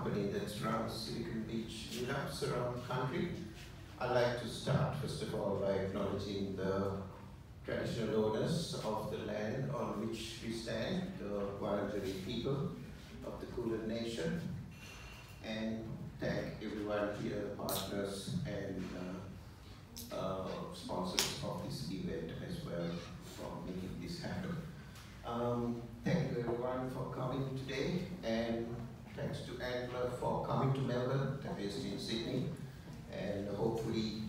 company that runs Silicon Beach meetups around the country. I'd like to start, first of all, by acknowledging the traditional owners of the land on which we stand, the Wurundjeri people of the Kulin Nation, and thank everyone here, partners and sponsors of this event as well for making this happen. Thank you everyone for coming today, and thanks to Antler for coming to Melbourne. They're based in Sydney, and hopefully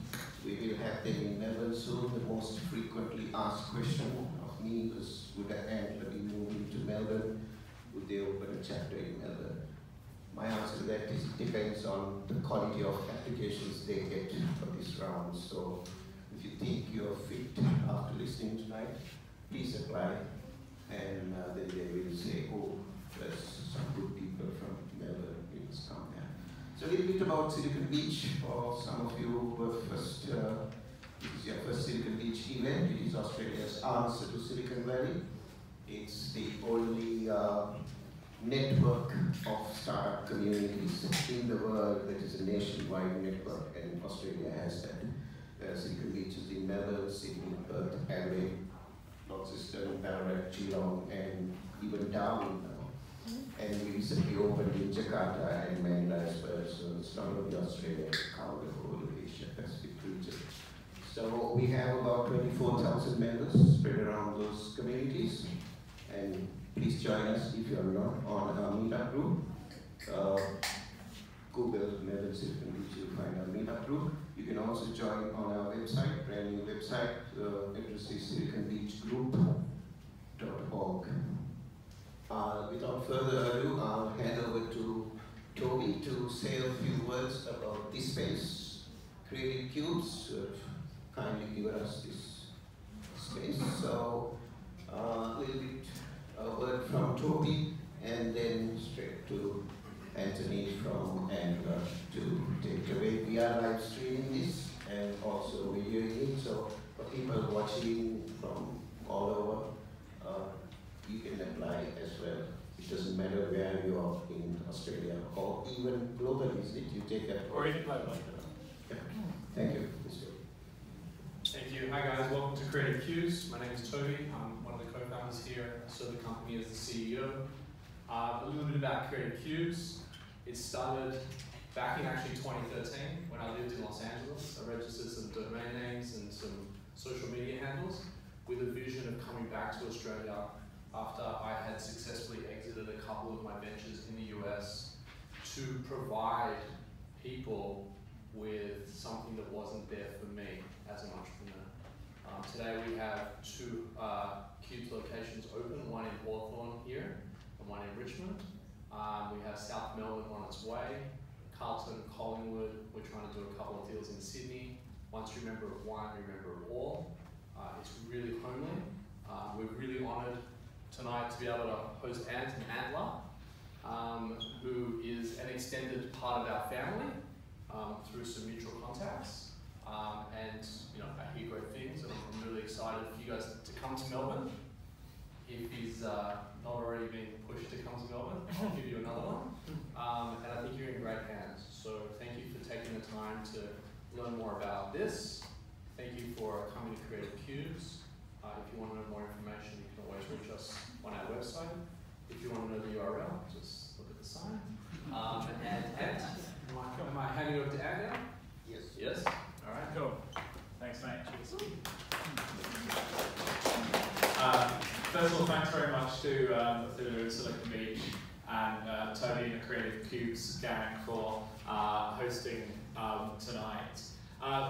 we will have them in Melbourne soon. The most frequently asked question of me was, would Antler be moving to Melbourne? Would they open a chapter in Melbourne? My answer to that is it depends on the quality of applications they get for this round. So if you think you're fit after listening tonight, please apply, and then they will say, oh, there's some good people from Melbourne, please come here. So a little bit about Silicon Beach for some of you who were first, this is your first Silicon Beach event. It is Australia's answer to Silicon Valley. It's the only network of startup communities in the world that is a nationwide network, and Australia has that. Silicon Beach is in Melbourne, Sydney, Perth, Adelaide, Launceston, Ballarat, Geelong, and even Darwin now. And we recently opened in Jakarta and Manila as well, so it's not only Australia, it's covered the whole of Asia Pacific region. So we have about 24,000 members spread around those communities, and please join us if you are not on our meetup group. Google Melbourne Silicon Beach, you'll find our meetup group. You can also join on our website, brand new website. The address is siliconbeachgroup.org. Without further ado, I'll hand over to Toby to say a few words about this space. Creative Cubes kindly given us this space. So a little bit a word from Toby, and then straight to Anthony from Antler to take away. We are live streaming this and also videoing it, so for people watching from all over, you can apply as well. It doesn't matter where you are in Australia or even globally, is it? You take that. Or even globally. Yeah. Thank you. Thank you. Hi guys, welcome to Creative Cues. My name is Toby. I'm one of the co-founders here. I serve the company as the CEO. A little bit about Creative Cues. It started back in actually 2013 when I lived in Los Angeles. I registered some domain names and some social media handles with a vision of coming back to Australia after I had successfully exited a couple of my ventures in the US to provide people with something that wasn't there for me as an entrepreneur. Today we have two Cubes locations open, one in Hawthorn here and one in Richmond. We have South Melbourne on its way, Carlton, Collingwood. We're trying to do a couple of deals in Sydney. Once you remember one, remember it all. It's really homely. We're really honoured tonight to be able to host Antler, who is an extended part of our family through some mutual contacts. And you know, I hear great things, and I'm really excited for you guys to come to Melbourne. If he's not already been pushed to come to Melbourne, I'll give you another one. And I think you're in great hands. So thank you for taking the time to learn more about this. Thank you for coming to Creative Cubes. If you want to know more information, you can always reach us on our website. If you want to know the URL, just look at the sign. And am I handing over to Ed now? Yes. Yes? All right. Cool. Thanks, mate. Cheers. First of all, thanks very much to Thulu Silicon Beach and Toby and the Creative Cubes gang for hosting tonight.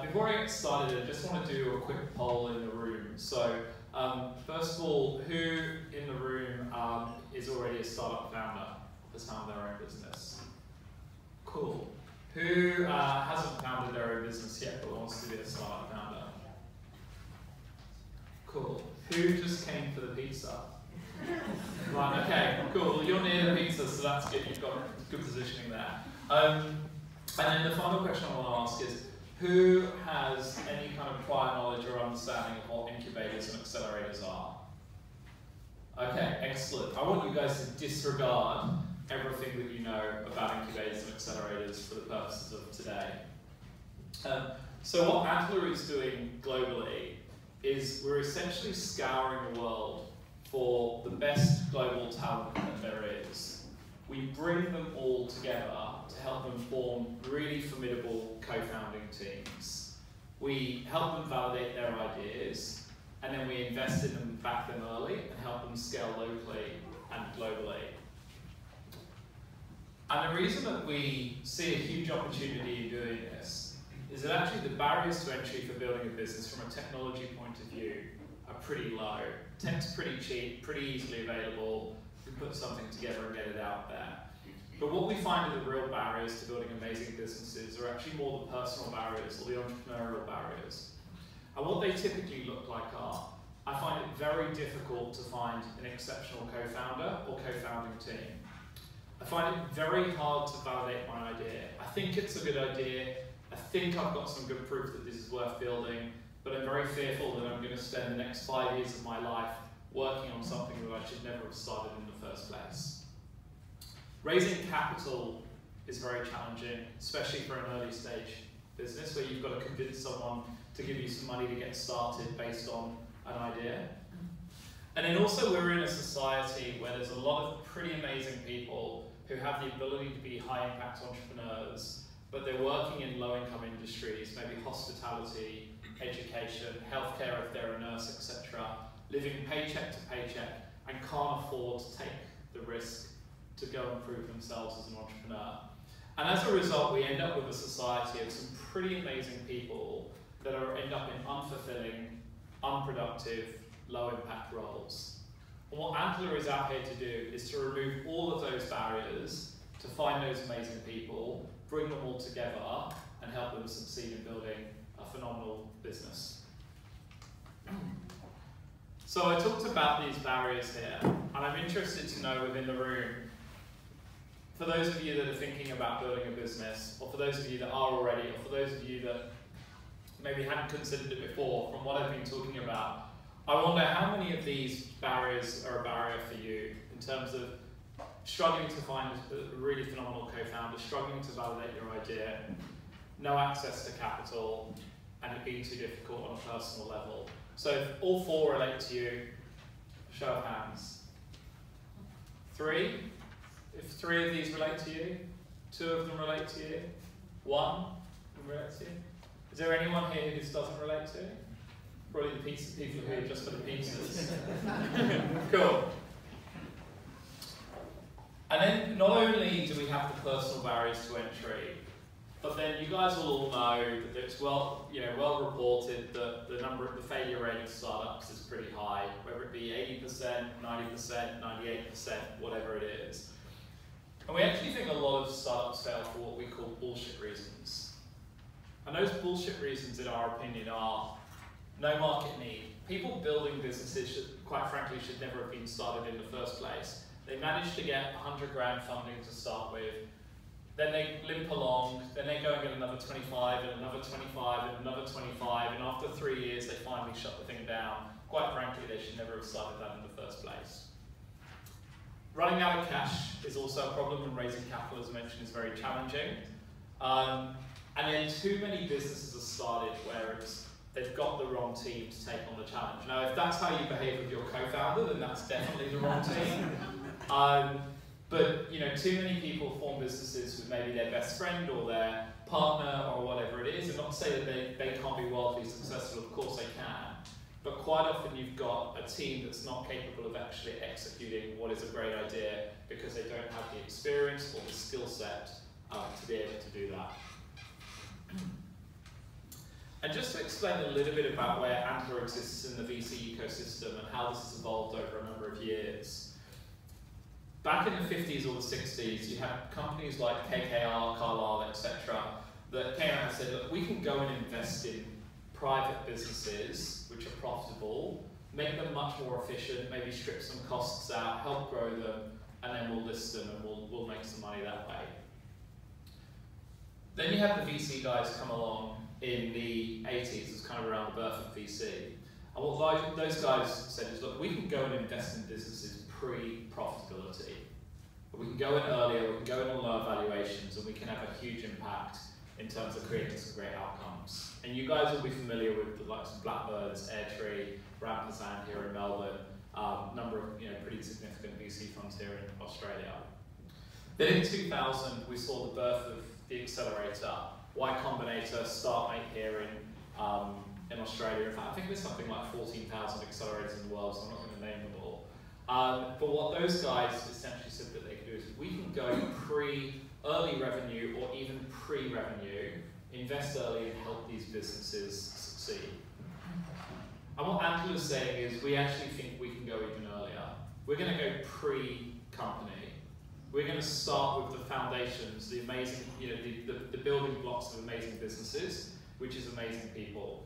Before I get started, I just want to do a quick poll in the room. So, first of all, who in the room is already a startup founder, has founded their own business? Cool. Who hasn't founded their own business yet but wants to be a startup founder? Cool. Who just came for the pizza? Right, okay, cool. You're near the pizza, so that's good. You've got good positioning there. And then the final question I want to ask is, who has any kind of prior knowledge or understanding of what incubators and accelerators are? Okay, excellent. I want you guys to disregard everything that you know about incubators accelerators for the purposes of today. So what Antler is doing globally is we're essentially scouring the world for the best global talent that there is. We bring them all together to help them form really formidable co-founding teams. We help them validate their ideas, and then we invest in them, back them early, and help them scale locally and globally. And the reason that we see a huge opportunity in doing this is that actually the barriers to entry for building a business from a technology point of view are pretty low. Tech's pretty cheap, pretty easily available. You can put something together and get it out there. But what we find are the real barriers to building amazing businesses are actually more the personal barriers or the entrepreneurial barriers. And what they typically look like are, I find it very difficult to find an exceptional co-founder or co-founding team. I find it very hard to validate my idea. I think it's a good idea. I think I've got some good proof that this is worth building, but I'm very fearful that I'm going to spend the next 5 years of my life working on something that I should never have started in the first place. Raising capital is very challenging, especially for an early stage business where you've got to convince someone to give you some money to get started based on an idea. And then also we're in a society where there's a lot of pretty amazing people who have the ability to be high impact entrepreneurs, but they're working in low income industries, maybe hospitality, education, healthcare if they're a nurse, etc., living paycheck to paycheck and can't afford to take the risk to go and prove themselves as an entrepreneur. And as a result, we end up with a society of some pretty amazing people that end up in unfulfilling, unproductive, low impact roles. And what Antler is out here to do is to remove all of those barriers, to find those amazing people, bring them all together, and help them succeed in building a phenomenal business. So I talked about these barriers here, and I'm interested to know within the room, for those of you that are thinking about building a business, or for those of you that are already, or for those of you that maybe hadn't considered it before, from what I've been talking about, I wonder how many of these barriers are a barrier for you in terms of struggling to find a really phenomenal co-founder, struggling to validate your idea, no access to capital, and it being too difficult on a personal level. So if all four relate to you, show of hands. 3? If 3 of these relate to you, 2 of them relate to you, 1 of them relate to you. Is there anyone here who this doesn't relate to? Probably the pizza people who are just for the pizzas. Cool. And then not only do we have the personal barriers to entry, but then you guys will all know that it's well reported that the failure rate of startups is pretty high, whether it be 80%, 90%, 98%, whatever it is. And we actually think a lot of startups fail for what we call bullshit reasons. And those bullshit reasons, in our opinion, are no market need. People building businesses, quite frankly, should never have been started in the first place. They managed to get 100 grand funding to start with, then they limp along, then they go and get another 25 and another 25 and another 25, and after 3 years they finally shut the thing down. Quite frankly, they should never have started that in the first place. Running out of cash is also a problem, and raising capital, as mentioned, is very challenging. And then too many businesses are started where they've got the wrong team to take on the challenge. Now, if that's how you behave with your co-founder, then that's definitely the wrong team. But too many people form businesses with maybe their best friend or their partner or whatever it is, and not to say that they can't be wildly successful, of course they can. But quite often you've got a team that's not capable of actually executing what is a great idea because they don't have the experience or the skill set to be able to do that. And just to explain a little bit about where Antler exists in the VC ecosystem and how this has evolved over a number of years. Back in the 50s or the 60s, you had companies like KKR, Carlyle, etc. that came out and said, look, we can go and invest in private businesses which are profitable, make them much more efficient, maybe strip some costs out, help grow them, and then we'll list them and we'll make some money that way. Then you have the VC guys come along in the 80s, it's kind of around the birth of VC. And what those guys said is, look, we can go and invest in businesses pre-profitability. But we can go in earlier, we can go in on lower valuations, and we can have a huge impact in terms of creating some great outcomes. And you guys will be familiar with the likes of Blackbirds, Airtree, Rampersand here in Melbourne, number of pretty significant VC funds here in Australia. Then in 2000, we saw the birth of the accelerator, Y Combinator, StartMate here in Australia. In fact, I think there's something like 14,000 accelerators in the world, so I'm not going to name them all. But what those guys essentially said that they could do is we can go early revenue or even pre-revenue, invest early and help these businesses succeed. And what Antler is saying is we actually think we can go even earlier. We're going to go pre-company. We're going to start with the foundations, the amazing, the building blocks of amazing businesses, which is amazing people.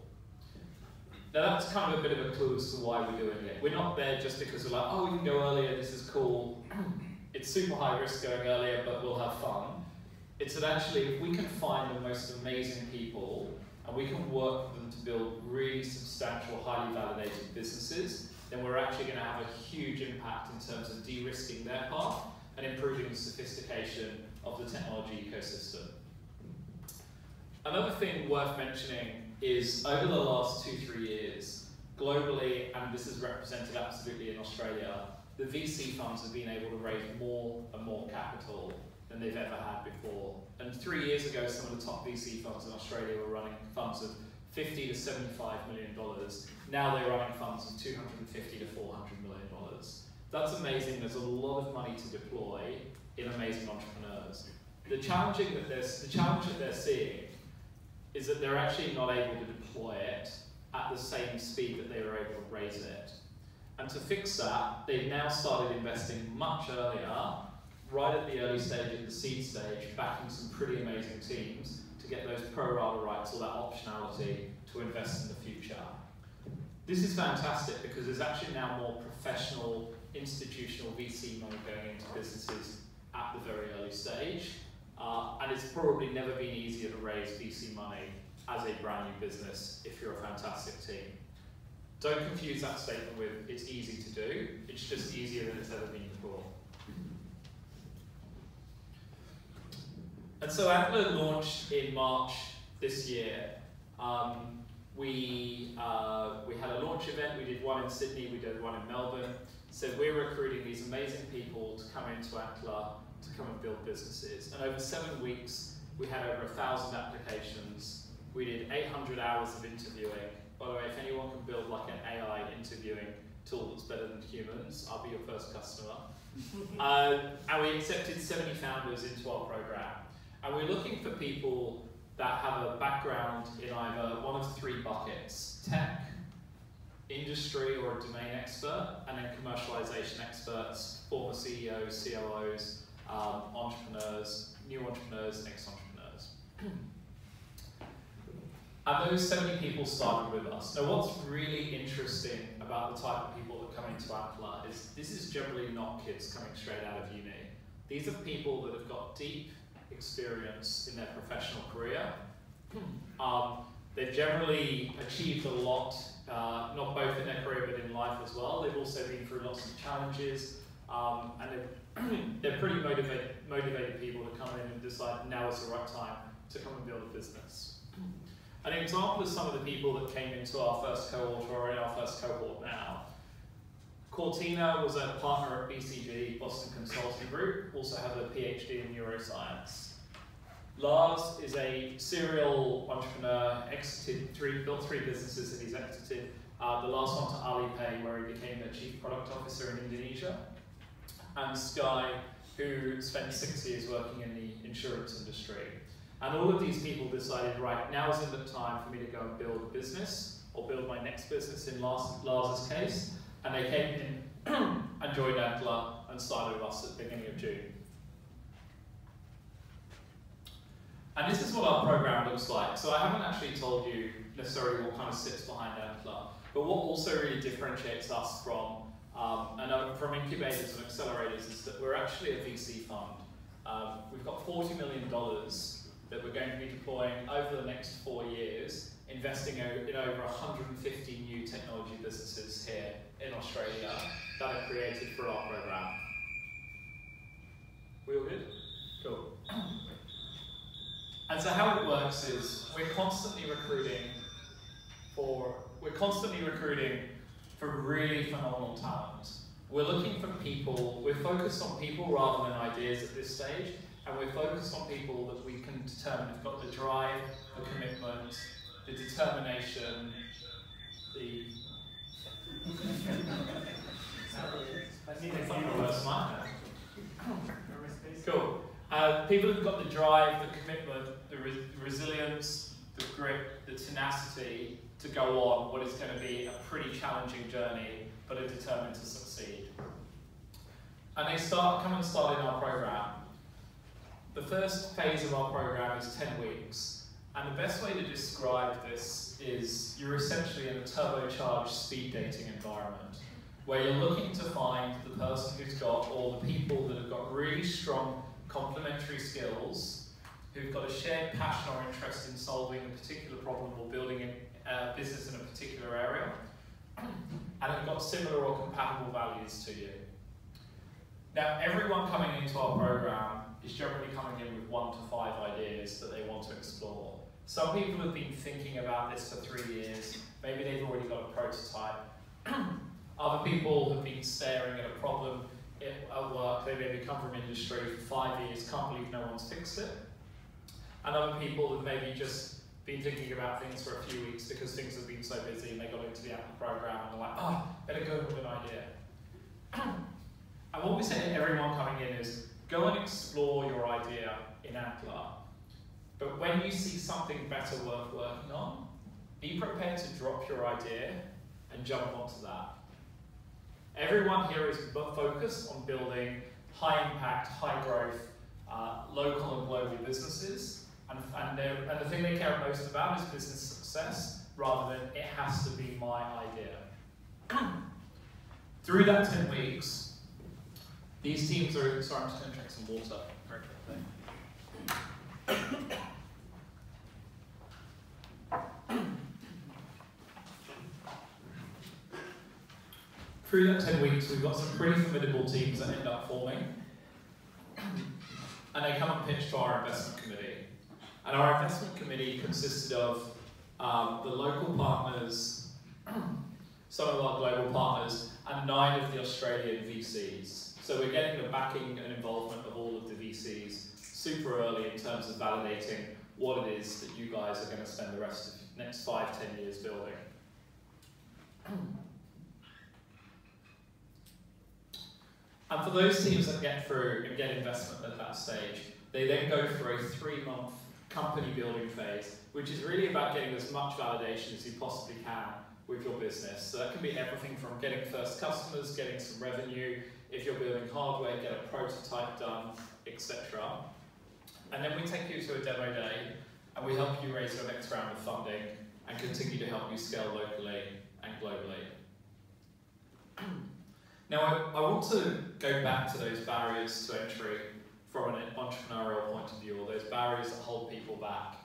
Now that's kind of a bit of a clue as to why we're doing it. We're not there just because we're like, oh, we can go earlier, this is cool. It's super high risk going earlier, but we'll have fun. It's that actually, if we can find the most amazing people, and we can work with them to build really substantial, highly validated businesses, then we're actually going to have a huge impact in terms of de-risking their path and improving the sophistication of the technology ecosystem. Another thing worth mentioning is over the last 2-3 years, globally, and this is represented absolutely in Australia, the VC funds have been able to raise more and more capital than they've ever had before. And 3 years ago, some of the top VC funds in Australia were running funds of $50 to $75 million. Now they're running funds of $250 to $400 million. That's amazing. There's a lot of money to deploy in amazing entrepreneurs. The challenge that they're seeing is that they're actually not able to deploy it at the same speed that they were able to raise it. And to fix that, they've now started investing much earlier, right at the early stage, at the seed stage, backing some pretty amazing teams to get those pro rata rights or that optionality to invest in the future. This is fantastic because there's actually now more professional, institutional VC money going into businesses at the very early stage. And it's probably never been easier to raise VC money as a brand new business if you're a fantastic team. Don't confuse that statement with it's easy to do, it's just easier than it's ever been before. And so Antler launched in March this year. We had a launch event, we did one in Sydney, we did one in Melbourne. So we're recruiting these amazing people to come into Antler to come and build businesses. And over 7 weeks, we had over 1,000 applications. We did 800 hours of interviewing. By the way, if anyone can build like an AI interviewing tool that's better than humans, I'll be your first customer. And we accepted 70 founders into our program. And we're looking for people that have a background in either one of 3 buckets: tech, industry or a domain expert, and then commercialization experts, former CEOs, COOs, entrepreneurs, new entrepreneurs, ex-entrepreneurs. And those 70 people started with us. Now what's really interesting about the type of people that come into Antler is this is generally not kids coming straight out of uni. These are people that have got deep experience in their professional career. They've generally achieved a lot, not both in their career but in life as well. They've also been through lots of challenges, and they're pretty motivated people to come in and decide now is the right time to come and build a business. An example is some of the people that came into our first cohort or in our first cohort now. Cortina was a partner at BCG, Boston Consulting Group, also has a PhD in neuroscience. Lars is a serial entrepreneur, built 3 businesses that he's exited. The last one to Alipay, where he became the chief product officer in Indonesia. And Sky, who spent 6 years working in the insurance industry. And all of these people decided, right, now isn't the time for me to go and build a business, or build my next business in Lars's case. And they came in and joined Antler and started with us at the beginning of June. And this is what our program looks like. So I haven't actually told you necessarily what kind of sits behind Antler, but what also really differentiates us from incubators and accelerators is that we're actually a VC fund. We've got $40 million that we're going to be deploying over the next 4 years, investing in over 150 new technology businesses here in Australia that are created for our program. We all good? Cool. And so how it works is we're constantly recruiting for really phenomenal talent. We're looking for people, we're focused on people rather than ideas at this stage, and we're focused on people that we can determine have got the drive, the commitment, the determination, the... Cool. People who've got the drive, the commitment, the resilience, the grit, the tenacity to go on what is going to be a pretty challenging journey, but are determined to succeed. And they come and start in our program. The first phase of our program is 10 weeks. And the best way to describe this is you're essentially in a turbocharged speed dating environment where you're looking to find the person who's got, or the people that have got really strong complementary skills, who've got a shared passion or interest in solving a particular problem or building a business in a particular area, and have got similar or compatible values to you. Now, everyone coming into our program is generally coming in with 1 to 5 ideas that they want to explore. Some people have been thinking about this for 3 years. Maybe they've already got a prototype. Other people have been staring at a problem at work. They maybe come from industry for 5 years, can't believe no one's fixed it. And other people have maybe just been thinking about things for a few weeks because things have been so busy and they got into the Antler program and they're like, oh, better go with an idea. And what we say to everyone coming in is, go and explore your idea in Antler. But when you see something better worth working on, be prepared to drop your idea and jump onto that. Everyone here is focused on building high impact, high growth, local and global businesses. And the thing they care most about is business success, rather than it has to be my idea. Through that 10 weeks, these teams are, sorry, I'm just going to drink some water very quickly. Through that 10 weeks, we've got some pretty formidable teams that end up forming. And they come and pitch to our investment committee. And our investment committee consisted of the local partners, some of our global partners, and 9 of the Australian VCs. So we're getting the backing and involvement of all of the VCs super early in terms of validating what it is that you guys are going to spend the rest of the next 5-10 years building. And for those teams that get through and get investment at that stage, they then go through a 3-month company building phase, which is really about getting as much validation as you possibly can with your business. So that can be everything from getting first customers, getting some revenue, if you're building hardware, get a prototype done, etc. And then we take you to a demo day, and we help you raise your next round of funding and continue to help you scale locally and globally. Now, I want to go back to those barriers to entry from an entrepreneurial point of view, or those barriers that hold people back,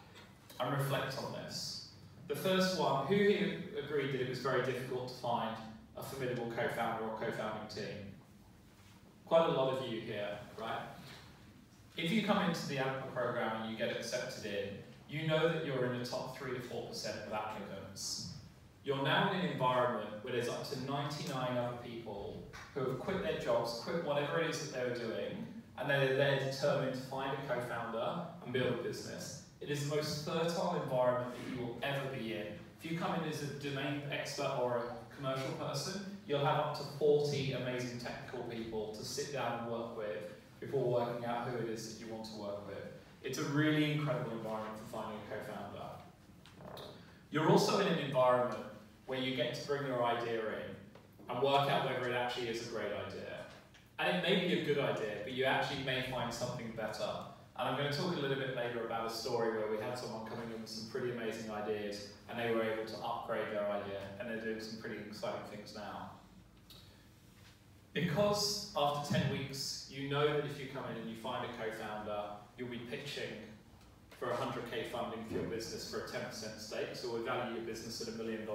and reflect on this. The first one, who here agreed that it was very difficult to find a formidable co-founder or co-founding team? Quite a lot of you here, right? If you come into the Antler program and you get accepted in, you know that you're in the top 3 to 4% of applicants. You're now in an environment where there's up to 99 other people who have quit their jobs, quit whatever it is that they were doing, and they're determined to find a co-founder and build a business. It is the most fertile environment that you will ever be in. If you come in as a domain expert or a commercial person, you'll have up to 40 amazing technical people to sit down and work with before working out who it is that you want to work with. It's a really incredible environment for finding a co-founder. You're also in an environment where you get to bring your idea in and work out whether it actually is a great idea. And it may be a good idea, but you actually may find something better. And I'm going to talk a little bit later about a story where we had someone coming in with some pretty amazing ideas and they were able to upgrade their idea, and they're doing some pretty exciting things now. Because after 10 weeks, you know that if you come in and you find a co-founder, you'll be pitching for 100K funding for your business for a 10% stake, so we value your business at $1 million.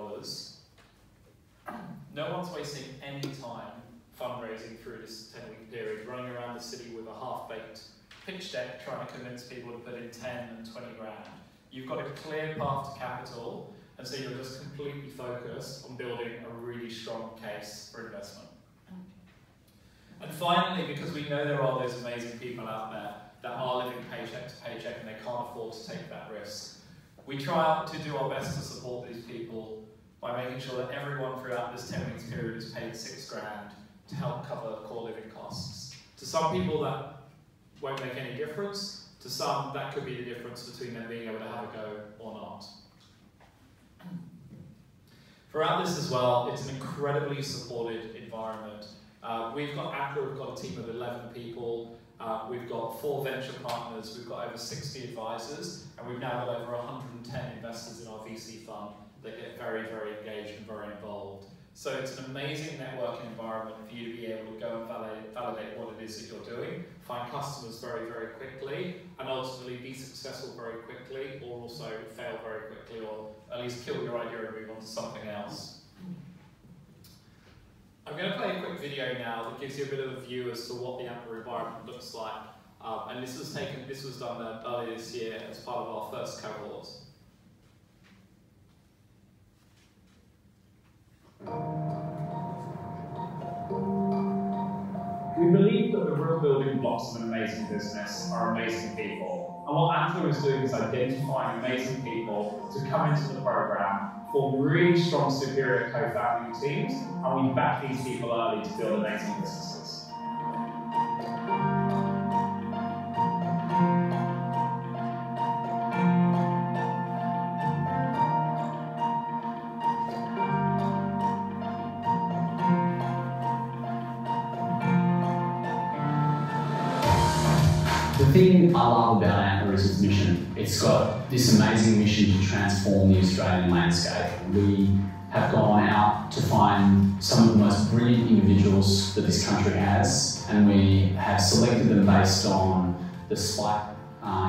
No one's wasting any time fundraising through this 10-week period, running around the city with a half-baked pitch deck trying to convince people to put in 10 and 20 grand. You've got a clear path to capital, and so you're just completely focused on building a really strong case for investment. And finally, because we know there are those amazing people out there that are living paycheck to paycheck and they can't afford to take that risk, we try to do our best to support these people by making sure that everyone throughout this 10 weeks period is paid 6 grand to help cover core living costs. To some people that won't make any difference, to some that could be the difference between them being able to have a go or not. Throughout this as well, it's an incredibly supported environment. We've got a team of 11 people. We've got 4 venture partners. We've got over 60 advisors, and we've now got over 110 investors in our VC fund that get very, very engaged and very involved. So it's an amazing networking environment for you to be able to go and validate what it is that you're doing, find customers very, very quickly, and ultimately be successful very quickly, or also fail very quickly, or at least kill your idea and move on to something else. I'm going to play a quick video now that gives you a bit of a view as to what the Antler environment looks like. And this was done earlier this year as part of our first cohort. We believe that the real building blocks of an amazing business are amazing people. And what Antler is doing is identifying amazing people to come into the program, form really strong, superior co-founding teams, and we back these people early to build amazing businesses. The thing I love about Antler is its mission. It's got this amazing mission to transform the Australian landscape. We have gone out to find some of the most brilliant individuals that this country has, and we have selected them based on the spike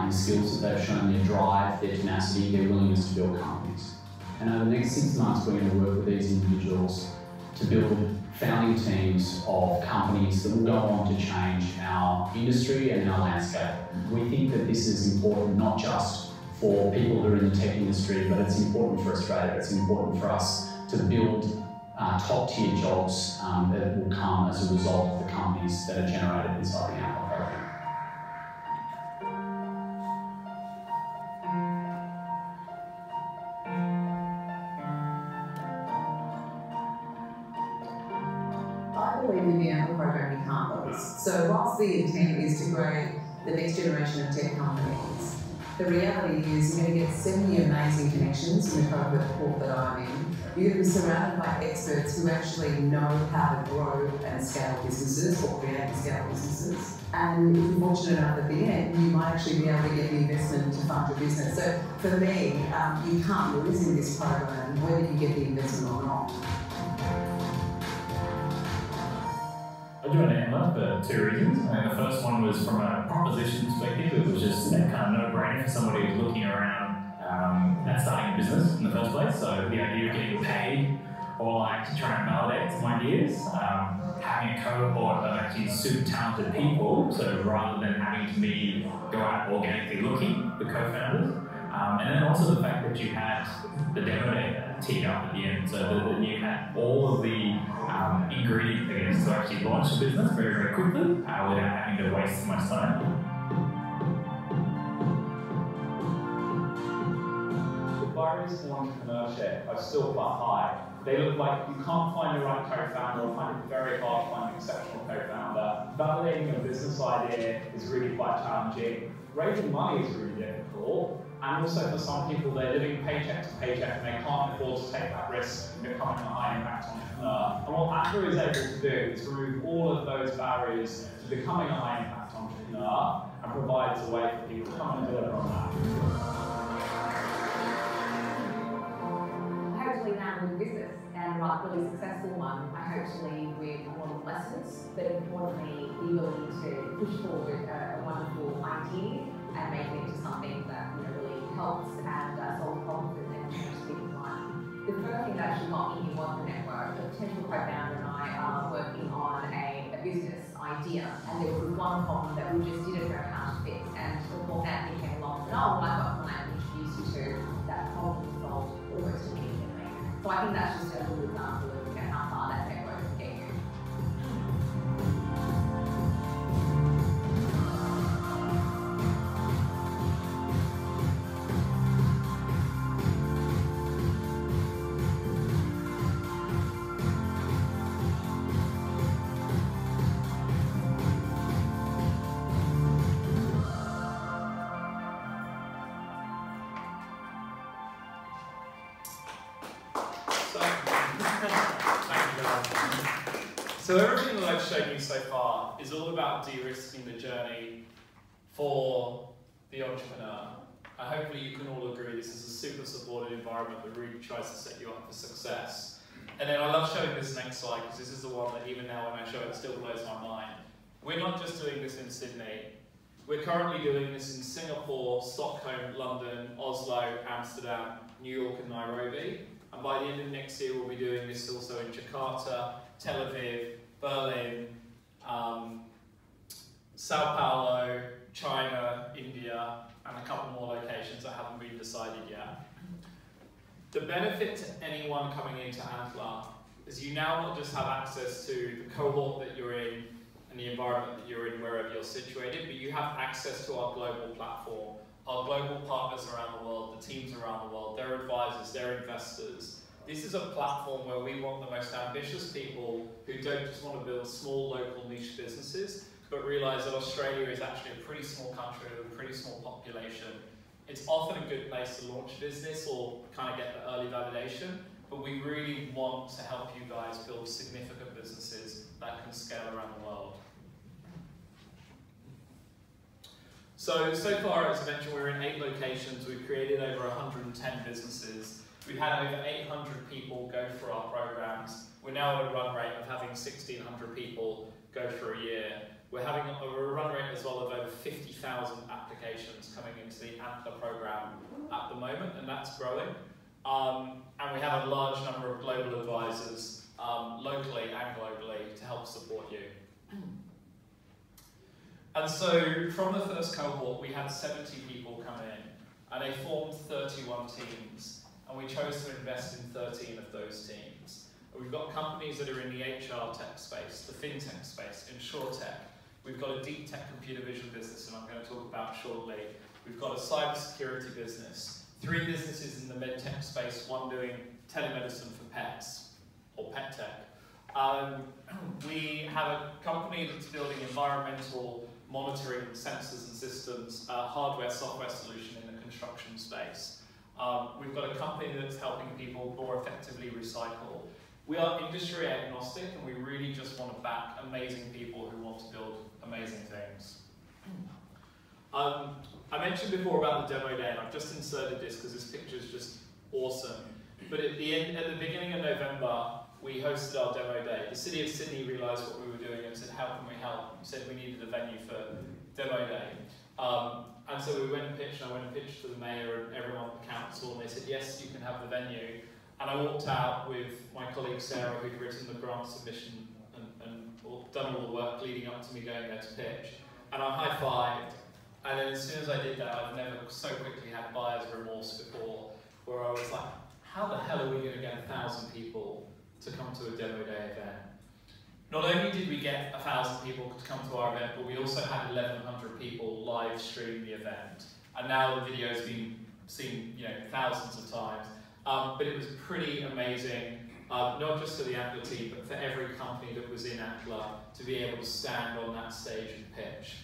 in skills that they've shown, their drive, their tenacity, their willingness to build companies. And over the next 6 months, we're going to work with these individuals to build founding teams of companies that will go on to change our industry and our landscape. We think that this is important not just for people who are in the tech industry, but it's important for Australia. It's important for us to build top-tier jobs that will come as a result of the companies that are generated inside the Antler program. I believe in the Antler program you can't lose. So whilst the intent is to grow the next generation of tech companies, the reality is you're going to get 70 amazing connections in the cohort that I'm in. You're going to be surrounded by experts who actually know how to grow and scale businesses or create and scale businesses. And if you're fortunate enough at the end, you might actually be able to get the investment to fund your business. So for me, you can't lose in this program whether you get the investment or not. I joined Antler for 2 reasons. The first one was from a proposition perspective. It was just a kind of no-brainer for somebody who's looking around at starting a business in the first place. So the idea of getting paid or like to try and validate some ideas, having a cohort of actually super talented people, so rather than having to me go out organically looking for co-founders. And then also the fact that you had the demo day teed up at the end, so that you had all of the ingredients, I guess, to actually launch the business very, very quickly without having to waste too much time. The barriers to entrepreneurship are still quite high. They look like you can't find the right co-founder or find it very hard to find an exceptional co-founder. Validating a business idea is really quite challenging. Raising money is really difficult. And also for some people, they're living paycheck to paycheck and they can't afford to take that risk in becoming a high-impact entrepreneur. And what Antler is able to do is remove all of those barriers to becoming a high-impact entrepreneur and provides a way for people to come and deliver on that. I hope to leave Antler with a business and a really successful one. I hope to leave with a lot of lessons, but importantly, the ability to push forward a wonderful idea and make it into something that really helps and solves problems and then changes people's lives. The first thing that actually got me here was the network. The potential co-founder and I are working on a business idea, and there was one problem that we just didn't know how to fix. before Anthony came along and said, oh, well, I've got a client to introduce you to, that problem was solved almost immediately. So I think that's just a little example of how far that network can get you. So everything that I've shown you so far is all about de-risking the journey for the entrepreneur. And hopefully you can all agree this is a super supportive environment that really tries to set you up for success. And then I love showing this next slide because this is the one that even now when I show it still blows my mind. We're not just doing this in Sydney. We're currently doing this in Singapore, Stockholm, London, Oslo, Amsterdam, New York and Nairobi. And by the end of next year we'll be doing this also in Jakarta, Tel Aviv, Berlin, Sao Paulo, China, India, and a couple more locations that haven't been decided yet. The benefit to anyone coming into Antler is you now not just have access to the cohort that you're in and the environment that you're in wherever you're situated, but you have access to our global platform, our global partners around the world, the teams around the world, their advisors, their investors. This is a platform where we want the most ambitious people who don't just want to build small local niche businesses, but realise that Australia is actually a pretty small country with a pretty small population. It's often a good place to launch a business or kind of get the early validation, but we really want to help you guys build significant businesses that can scale around the world. So far, as I mentioned, we're in 8 locations. We've created over 110 businesses. We've had over 800 people go through our programs. We're now at a run rate of having 1,600 people go through a year. We're having a run rate as well of over 50,000 applications coming into the Antler program at the moment, and that's growing. And we have a large number of global advisors, locally and globally, to help support you. And so from the first cohort, we had 70 people come in, and they formed 31 teams. And we chose to invest in 13 of those teams. We've got companies that are in the HR tech space, the fintech space, insurtech. We've got a deep tech computer vision business, and I'm going to talk about shortly. We've got a cybersecurity business, 3 businesses in the medtech space, one doing telemedicine for pets, or pet tech. We have a company that's building environmental monitoring sensors and systems, hardware, software solution in the construction space. We've got a company that's helping people more effectively recycle. We are industry agnostic, and we really just want to back amazing people who want to build amazing things. I mentioned before about the demo day, and I've just inserted this because this picture is just awesome. But at the beginning of November, we hosted our demo day. The City of Sydney realised what we were doing and said, how can we help? And said we needed a venue for demo day. And so we went and pitched, and I went and pitched to the mayor and everyone at the council, and they said, yes, you can have the venue. And I walked out with my colleague Sarah, who'd written the grant submission and done all the work leading up to me going there to pitch. And I high-fived, and then as soon as I did that, I've never so quickly had buyer's remorse before, where I was like, how the hell are we going to get 1,000 people to come to a demo day event? Not only did we get 1,000 people to come to our event, but we also had 1,100 people live stream the event. And now the video's been seen, thousands of times. But it was pretty amazing, not just for the Antler team, but for every company that was in Antler to be able to stand on that stage and pitch.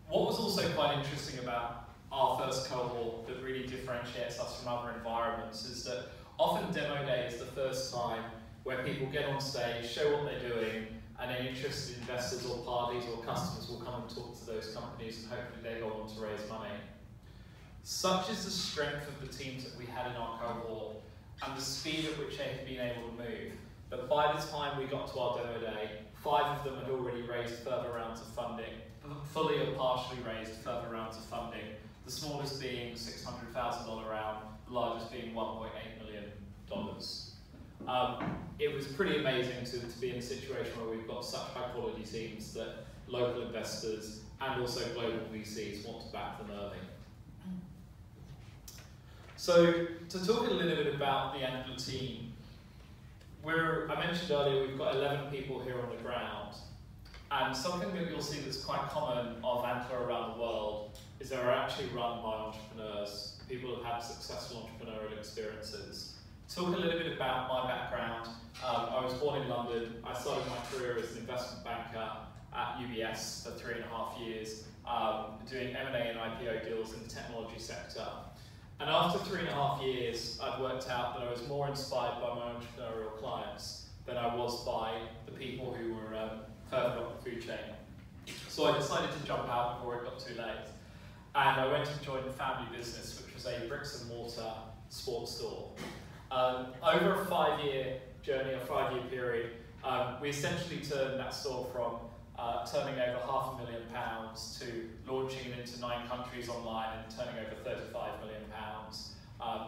What was also quite interesting about our first cohort that really differentiates us from other environments is that often demo day is the first time where people get on stage, show what they're doing, and then interested investors or parties or customers will come and talk to those companies, and hopefully they go on to raise money. Such is the strength of the teams that we had in our cohort and the speed at which they had been able to move, that by the time we got to our demo day, 5 of them had already raised further rounds of funding, fully or partially raised further rounds of funding, the smallest being $600,000 round, the largest being $1.8 million. It was pretty amazing to be in a situation where we've got such high quality teams that local investors and also global VCs want to back them early. So to talk a little bit about the Antler team, I mentioned earlier we've got 11 people here on the ground, and something that you'll see that's quite common of Antler around the world is they're actually run by entrepreneurs, people who've had successful entrepreneurial experiences. Talk a little bit about my background. I was born in London. I started my career as an investment banker at UBS for 3.5 years, doing M&A and IPO deals in the technology sector. And after 3.5 years, I'd worked out that I was more inspired by my entrepreneurial clients than I was by the people who were further up the food chain. So I decided to jump out before it got too late. And I went and joined the family business, which was a bricks and mortar sports store. Over a 5-year journey, a 5-year period, we essentially turned that store from turning over £500,000 to launching it into 9 countries online and turning over £35 million.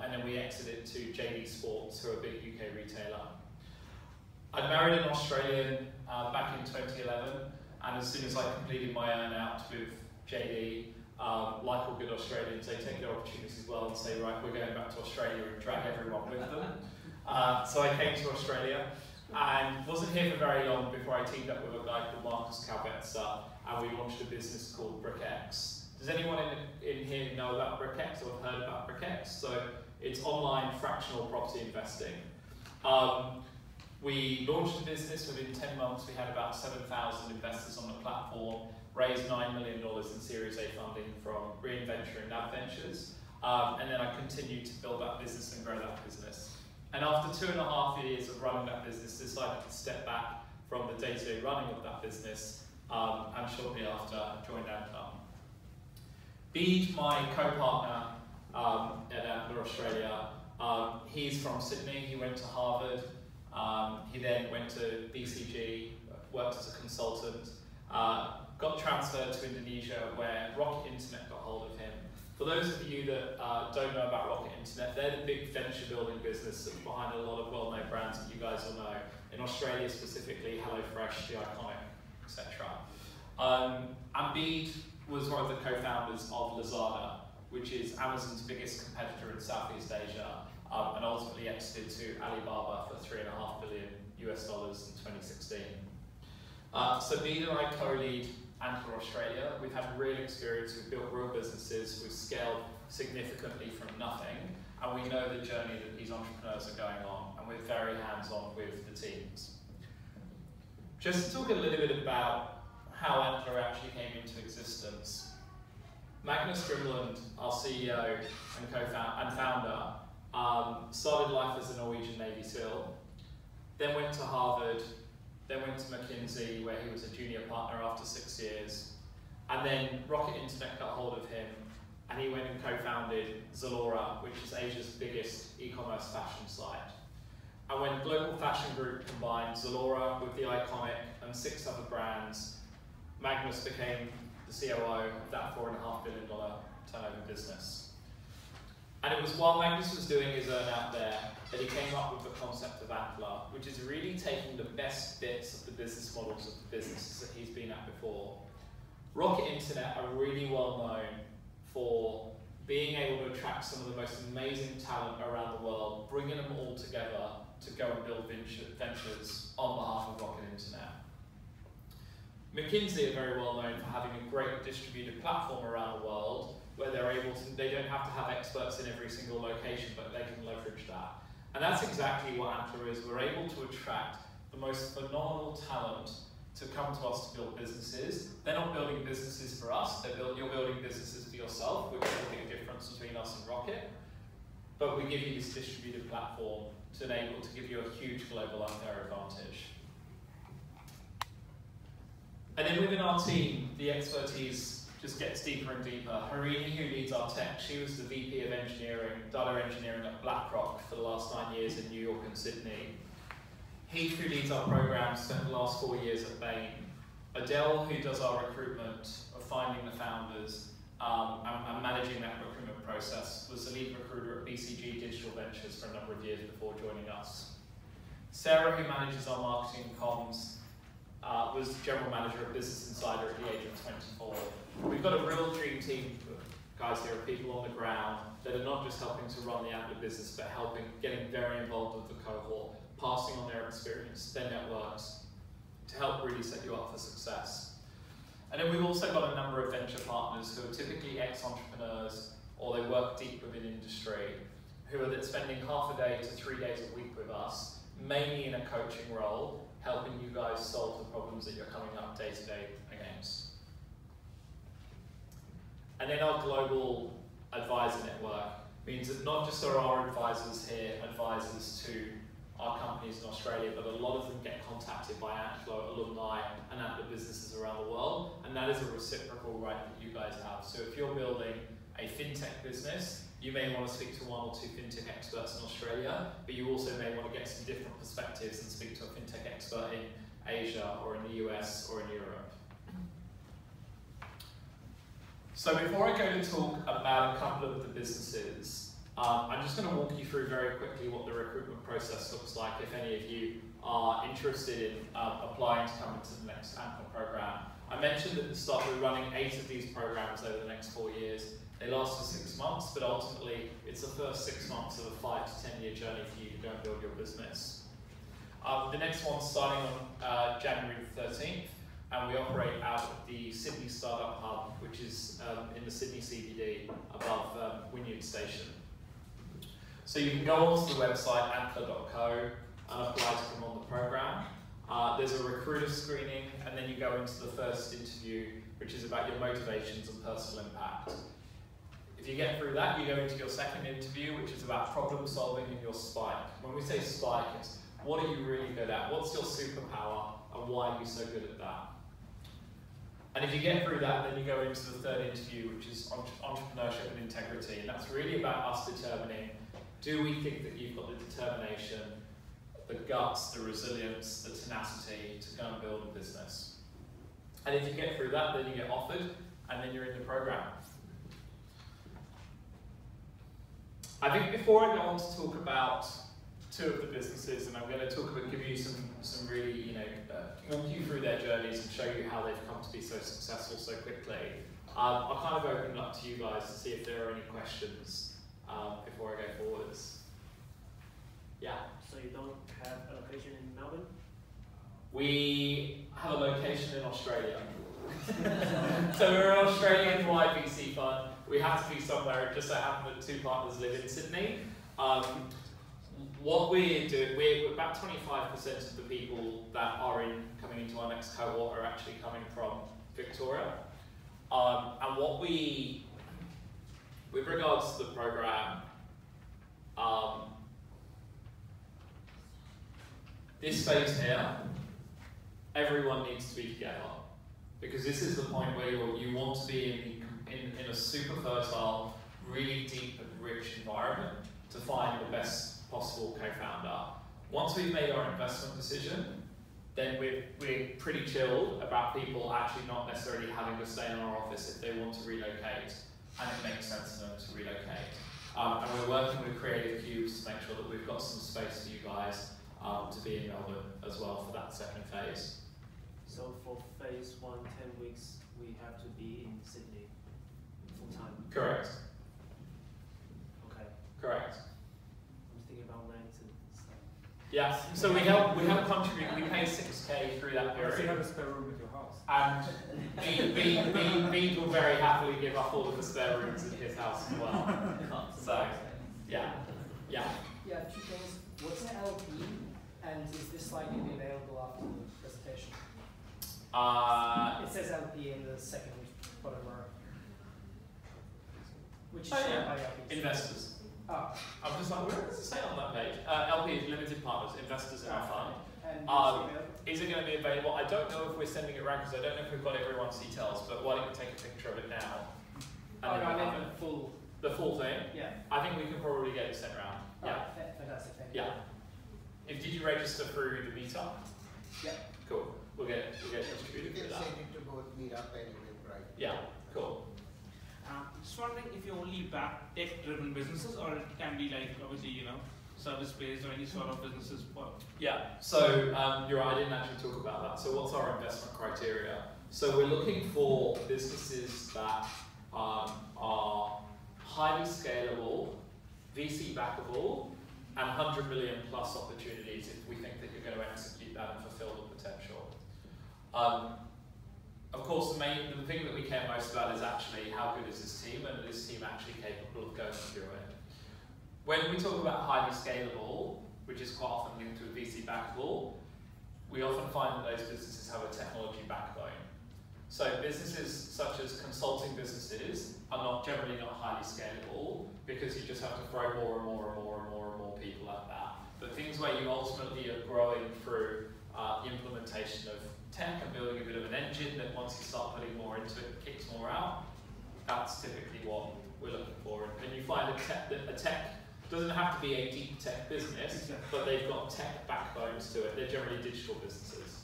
And then we exited to JD Sports, who are a big UK retailer. I married an Australian back in 2011, and as soon as I completed my earn-out with JD, like all good Australians, they take their opportunities well and say, right, we're going back to Australia and drag everyone with them. So I came to Australia and wasn't here for very long before I teamed up with a guy called Marcus Calvetza, and we launched a business called BrickX. Does anyone in here know about BrickX or have heard about BrickX? So it's online fractional property investing. We launched the business. Within 10 months, we had about 7,000 investors on the platform, raised $9 million in Series A funding from Reinventure and Nav Ventures, and then I continued to build that business and grow that business. And after 2.5 years of running that business, decided to step back from the day-to-day running of that business, and shortly after joined Antler. Bede, my co-partner at Antler Australia, he's from Sydney. He went to Harvard. He then went to BCG, worked as a consultant, got transferred to Indonesia, where Rocket Internet got hold of him. For those of you that don't know about Rocket Internet, they're the big venture building business that's behind a lot of well-known brands that you guys will know. In Australia specifically, HelloFresh, The Iconic, etc. And Bede was one of the co-founders of Lazada, which is Amazon's biggest competitor in Southeast Asia, and ultimately exited to Alibaba for $3.5 billion in 2016. So Bede and I co-lead Antler Australia. We've had real experience, we've built real businesses, we've scaled significantly from nothing, and we know the journey that these entrepreneurs are going on, and we're very hands-on with the teams. Just to talk a little bit about how Antler actually came into existence. Magnus Grimland, our CEO and founder, started life as a Norwegian Navy SEAL, then went to Harvard, then went to McKinsey, where he was a junior partner after 6 years, and then Rocket Internet got hold of him, and he went and co-founded Zalora, which is Asia's biggest e-commerce fashion site. And when Global Fashion Group combined Zalora with The Iconic and 6 other brands, Magnus became the COO of that $4.5 billion turnover business. And it was while Magnus was doing his earn-out there that he came up with the concept of Antler, which is really taking the best bits of the business models of the businesses that he's been at before. Rocket Internet are really well known for being able to attract some of the most amazing talent around the world, bringing them all together to go and build ventures on behalf of Rocket Internet. McKinsey are very well known for having a great distributed platform around the world where they're able to, they don't have to have experts in every single location, but they can leverage that. And that's exactly what Antler is. We're able to attract the most phenomenal talent to come to us to build businesses. They're not building businesses for us, you're building businesses for yourself, which is a big difference between us and Rocket. But we give you this distributed platform to enable to give you a huge global unfair advantage. And then within our team, the expertise just gets deeper and deeper. Harini, who leads our tech, she was the VP of engineering, data engineering at BlackRock for the last 9 years in New York and Sydney. Heath, who leads our program, spent the last 4 years at Bain. Adele, who does our recruitment of finding the founders and managing that recruitment process, was the lead recruiter at BCG Digital Ventures for a number of years before joining us. Sarah, who manages our marketing and comms, was General Manager of Business Insider at the age of 24. We've got a real dream team, guys, here of people on the ground that are not just helping to run the Antler business, but getting very involved with the cohort, passing on their experience, their networks, to help really set you up for success. And then we've also got a number of venture partners who are typically ex-entrepreneurs, or they work deep within industry, who are spending half a day to 3 days a week with us, mainly in a coaching role, helping you guys solve the problems that you're coming up day to day against. And then our global advisor network means that not just are our advisors here advisors to our companies in Australia, but a lot of them get contacted by Antler alumni and Antler businesses around the world, and that is a reciprocal right that you guys have. So if you're building a fintech business, you may want to speak to 1 or 2 fintech experts in Australia, but you also may want to get some different perspectives and speak to a fintech expert in Asia or in the US or in Europe. So before I go to talk about a couple of the businesses, I'm just going to walk you through very quickly what the recruitment process looks like if any of you are interested in applying to come into the next Antler program. I mentioned at the start we're running 8 of these programs over the next 4 years. They last for 6 months, but ultimately it's the first 6 months of a 5 to 10 year journey for you to go and build your business. The next one's starting on January the 13th, and we operate out of the Sydney Startup Hub, which is in the Sydney CBD above Wynyard Station. So you can go onto the website antler.co and apply to come on the program. There's a recruiter screening, and then you go into the first interview, which is about your motivations and personal impact. If you get through that, you go into your second interview, which is about problem solving and your spike. When we say spike, it's what are you really good at? What's your superpower, and why are you so good at that? And if you get through that, then you go into the third interview, which is entrepreneurship and integrity. And that's really about us determining, do we think that you've got the determination, the guts, the resilience, the tenacity to go and build a business? And if you get through that, then you get offered, and then you're in the program. I think before I go on to talk about 2 of the businesses, and I'm going to give you some really, walk you through their journeys and show you how they've come to be so successful so quickly. I'll kind of open it up to you guys to see if there are any questions before I go forwards. Yeah. So you don't have a location in Melbourne? We have a location in Australia. So we're an Australian-wide VC fund. We have to be somewhere. It just so happened that 2 partners live in Sydney. What we're doing, we're about 25% of the people that are coming into our next cohort are actually coming from Victoria. And what we, with regards to the program, this phase here, everyone needs to be together, because this is the point where you want to be in a super fertile, really deep and rich environment to find the best possible co-founder. Once we've made our investment decision, then we're pretty chilled about people actually not necessarily having to stay in our office if they want to relocate, and it makes sense to them to relocate. And we're working with Creative Cubes to make sure that we've got some space for you guys to be in Melbourne as well for that second phase. So for phase 1, 10 weeks, we have to be in Sydney full time? Correct. Okay. Correct. I'm thinking about rent and stuff. Yeah, so we help contribute, we pay 6K through that period. So you have a spare room at your house? And Bede will very happily give up all of the spare rooms in his house as well. So, yeah. Yeah, 2 things. What's an LP, and is this likely to be available after the presentation? It says LP in the second bottom row. Which is shared by LPs. Investors. Oh. I'm just like, where does it say on that page? LP is limited partners, investors in our fund. And is it going to be available? I don't know if we're sending it around because I don't know if we've got everyone's details, but why don't you take a picture of it now? And I meant the full. The full thing? Yeah. I think we can probably get it sent around. Yeah. Fantastic, thank you. Yeah. Did you register through the meetup? Yeah. Cool. We'll get distributed You through can that. send it to both meetup anyway, right? Yeah. Cool. Just wondering if you only back tech-driven businesses, or it can be like, obviously, service-based or any sort of businesses? Yeah, so you're right, I didn't actually talk about that. So what's our investment criteria? So we're looking for businesses that are highly scalable, VC backable, and 100 million plus opportunities if we think that you're going to execute that and fulfill the potential. Of course, the thing that we care most about is actually how good is this team, and is this team actually capable of going through it. When we talk about highly scalable, which is quite often linked to a VC backable, we often find that those businesses have a technology backbone. So businesses such as consulting businesses are generally not highly scalable because you just have to throw more and more and more and more and more people at that. But things where you ultimately are growing through the implementation of tech and building a bit of an engine that once you start putting more into it, kicks more out, that's typically what we're looking for. And you find a tech doesn't have to be a deep tech business, but they've got tech backbones to it. They're generally digital businesses.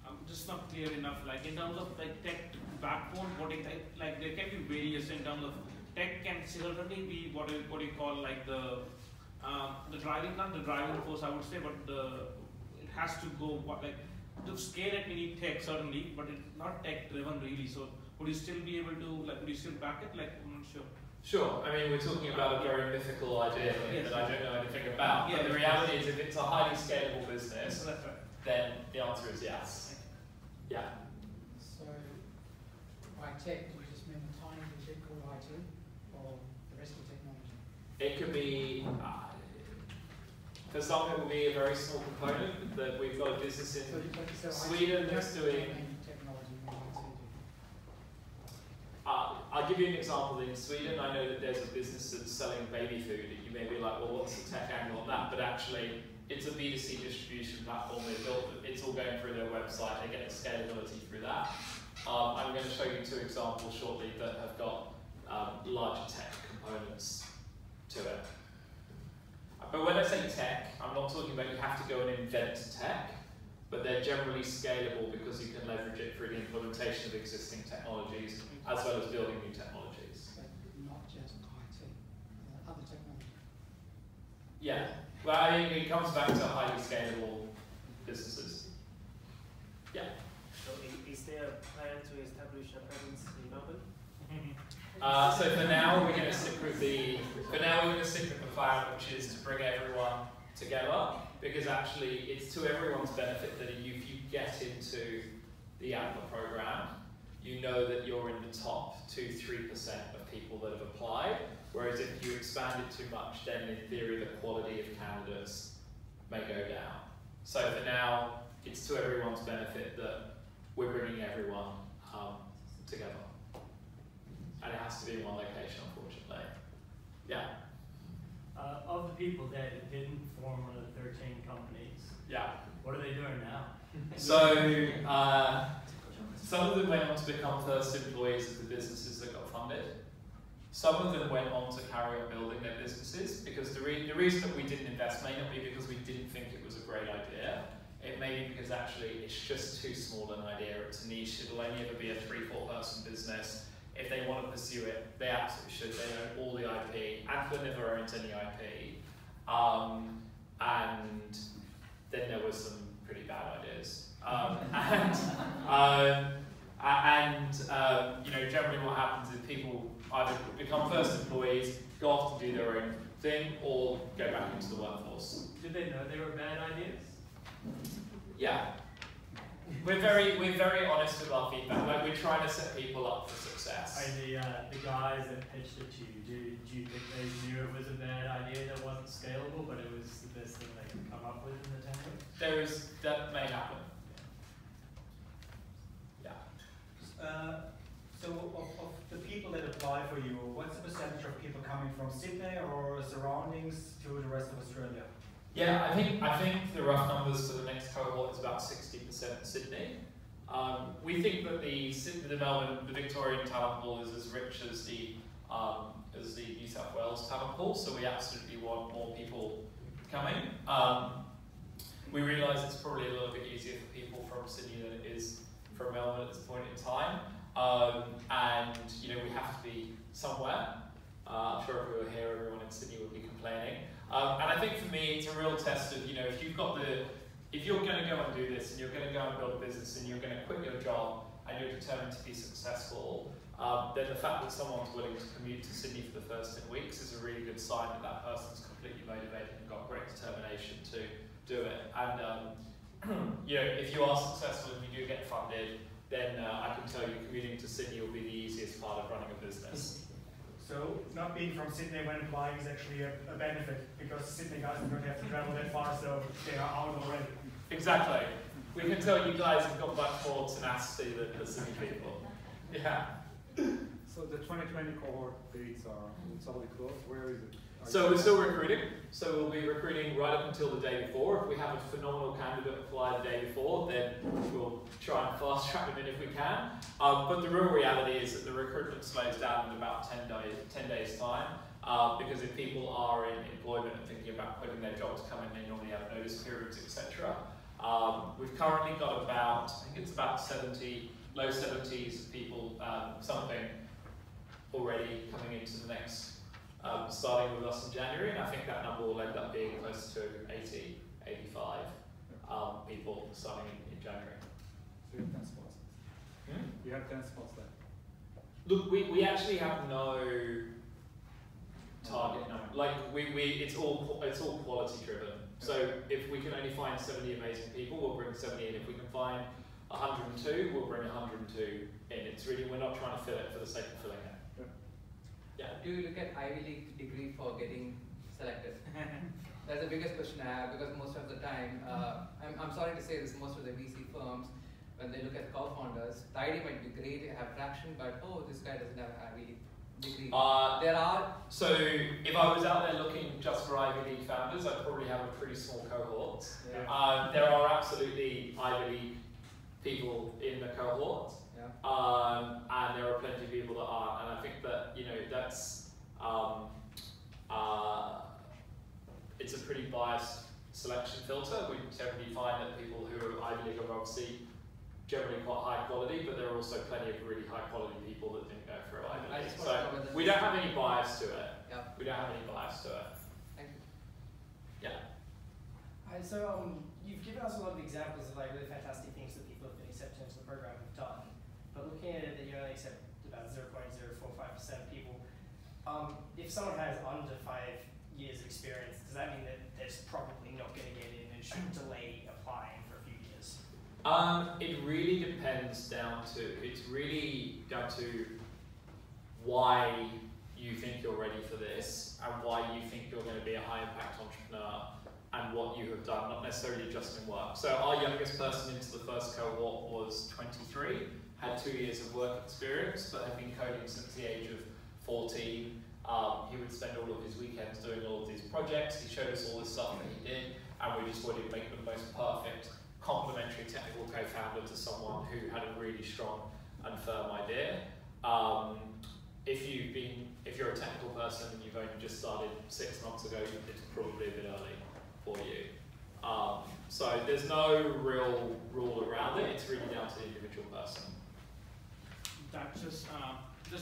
I'm just not clear enough. Like in terms of like tech backbone, like there can be various in terms of tech can certainly be what you call like the driving, not the driving force I would say, but it has to go like to scale it. We need tech certainly, but it's not tech driven really. So would you still be able to like? Would you still back it? Like I'm not sure. Sure, I mean we're talking about a very mythical idea here that I don't know anything about, but the reality is if it's a highly scalable business, then the answer is yes. Yeah. So, by tech, do you just mean the tiny bit called IT, or the rest of the technology? It could be, for some it will be a very small component, that we've got a business in Sweden that's doing... I'll give you an example. In Sweden, I know that there's a business that's selling baby food. You may be like, well, what's the tech angle on that? But actually, it's a B2C distribution platform. They built it. It's all going through their website. They get the scalability through that. I'm going to show you two examples shortly that have got larger tech components to it. But when I say tech, I'm not talking about you have to go and invent tech, but they're generally scalable because you can leverage it through the implementation of existing technologies as well as building new technologies. But not just IT, other technology. Yeah, well, I mean, it comes back to highly scalable businesses. Yeah. So is there a plan to establish a presence in Melbourne? So for now, we're going to stick with the plan, which is to bring everyone together, because actually it's to everyone's benefit that if you get into the Antler program, you know that you're in the top 2-3% of people that have applied, whereas if you expand it too much, then in theory the quality of candidates may go down. So for now, it's to everyone's benefit that we're bringing everyone together. And it has to be in one location, unfortunately. Yeah? Of the people that didn't form one of the 13 companies, what are they doing now? So, some of them went on to become first employees of the businesses that got funded. Some of them went on to carry on building their businesses, because the reason that we didn't invest may not be because we didn't think it was a great idea. It may be because actually it's just too small an idea, it's a niche, it'll only ever be a 3-4 person business. If they want to pursue it, they absolutely should. They own all the IP. Antler never owned any IP. And then there were some pretty bad ideas. You know, generally what happens is people either become first employees, go off to do their own thing, or go back into the workforce. Did they know they were bad ideas? Yeah. We're very honest with our feedback. Like, we're trying to set people up for success. The guys that pitched it to you, do you think they knew it was a bad idea that wasn't scalable, but it was the best thing they could come up with in the template? That may happen. Yeah. So of the people that apply for you, what's the percentage of people coming from Sydney or surroundings to the rest of Australia? Yeah, I think the rough numbers for the next cohort is about 60% Sydney. We think that the Melbourne, the Victorian talent pool is as rich as the New South Wales talent pool, so we absolutely want more people coming. We realise it's probably a little bit easier for people from Sydney than it is from Melbourne at this point in time, and you know, we have to be somewhere. I'm sure if we were here, everyone in Sydney would be complaining. And I think for me, it's a real test of, if you've got if you're going to go and do this, and you're going to go and build a business, and you're going to quit your job, and you're determined to be successful, then the fact that someone's willing to commute to Sydney for the first 10 weeks is a really good sign that that person's completely motivated and got great determination to do it. And if you are successful and you do get funded, then I can tell you commuting to Sydney will be the easiest part of running a business. So not being from Sydney when applying is actually a benefit, because Sydney guys don't have to travel that far, so they are out already. Exactly. We can tell you guys have got much more tenacity than the Sydney people. Yeah. So the 2020 cohort dates are solidly closed. Where is it? So we're still recruiting. So we'll be recruiting right up until the day before. If we have a phenomenal candidate apply the day before, then we'll try and fast track them in if we can. But the real reality is that the recruitment slows down in about 10 days time. Because if people are in employment and thinking about quitting their job to come in, they normally have notice periods, etc. We've currently got about, I think it's about 70, low 70s of people, something already coming into the next, starting with us in January, and I think that number will end up being close to 80, 85 people starting in January. So you have 10 spots. You have 10 spots there. Look, we actually have no target number. Like it's all quality driven. So if we can only find 70 amazing people, we'll bring 70 in. If we can find 102, we'll bring 102 in. It's really, we're not trying to fill it for the sake of filling it. Yeah. Do you look at Ivy League degree for getting selected? That's the biggest question I have, because most of the time, I'm sorry to say this, most of the VC firms, when they look at co-founders, the idea might be great, have traction, but oh, this guy doesn't have an Ivy League degree. So if I was out there looking just for Ivy League founders, I'd probably have a pretty small cohort. Yeah. There are absolutely Ivy League people in the cohort. And there are plenty of people that aren't, and I think that that's it's a pretty biased selection filter. We generally find that people who are Ivy League are obviously generally quite high quality, but there are also plenty of really high quality people that didn't go through Ivy League. So we don't have any bias to it. We don't have any bias to it. Thank you. Yeah. So you've given us a lot of examples of really fantastic things that people who've been accepted into the program have done. But looking at it, that you only accept about 0.045% of people. If someone has under 5 years experience, does that mean that they're probably not going to get in and should delay applying for a few years? It really depends it's really down to why you think you're ready for this and why you think you're going to be a high impact entrepreneur and what you have done, not necessarily just in work. So our youngest person into the first cohort was 23. Had 2 years of work experience, but had been coding since the age of 14. He would spend all of his weekends doing all of these projects. He showed us all this stuff that he did, and we just wanted to make the most perfect complementary technical co-founder to someone who had a really strong and firm idea. If you're a technical person and you've only just started 6 months ago, it's probably a bit early for you. So there's no real rule around it. It's really down to the individual person. That's just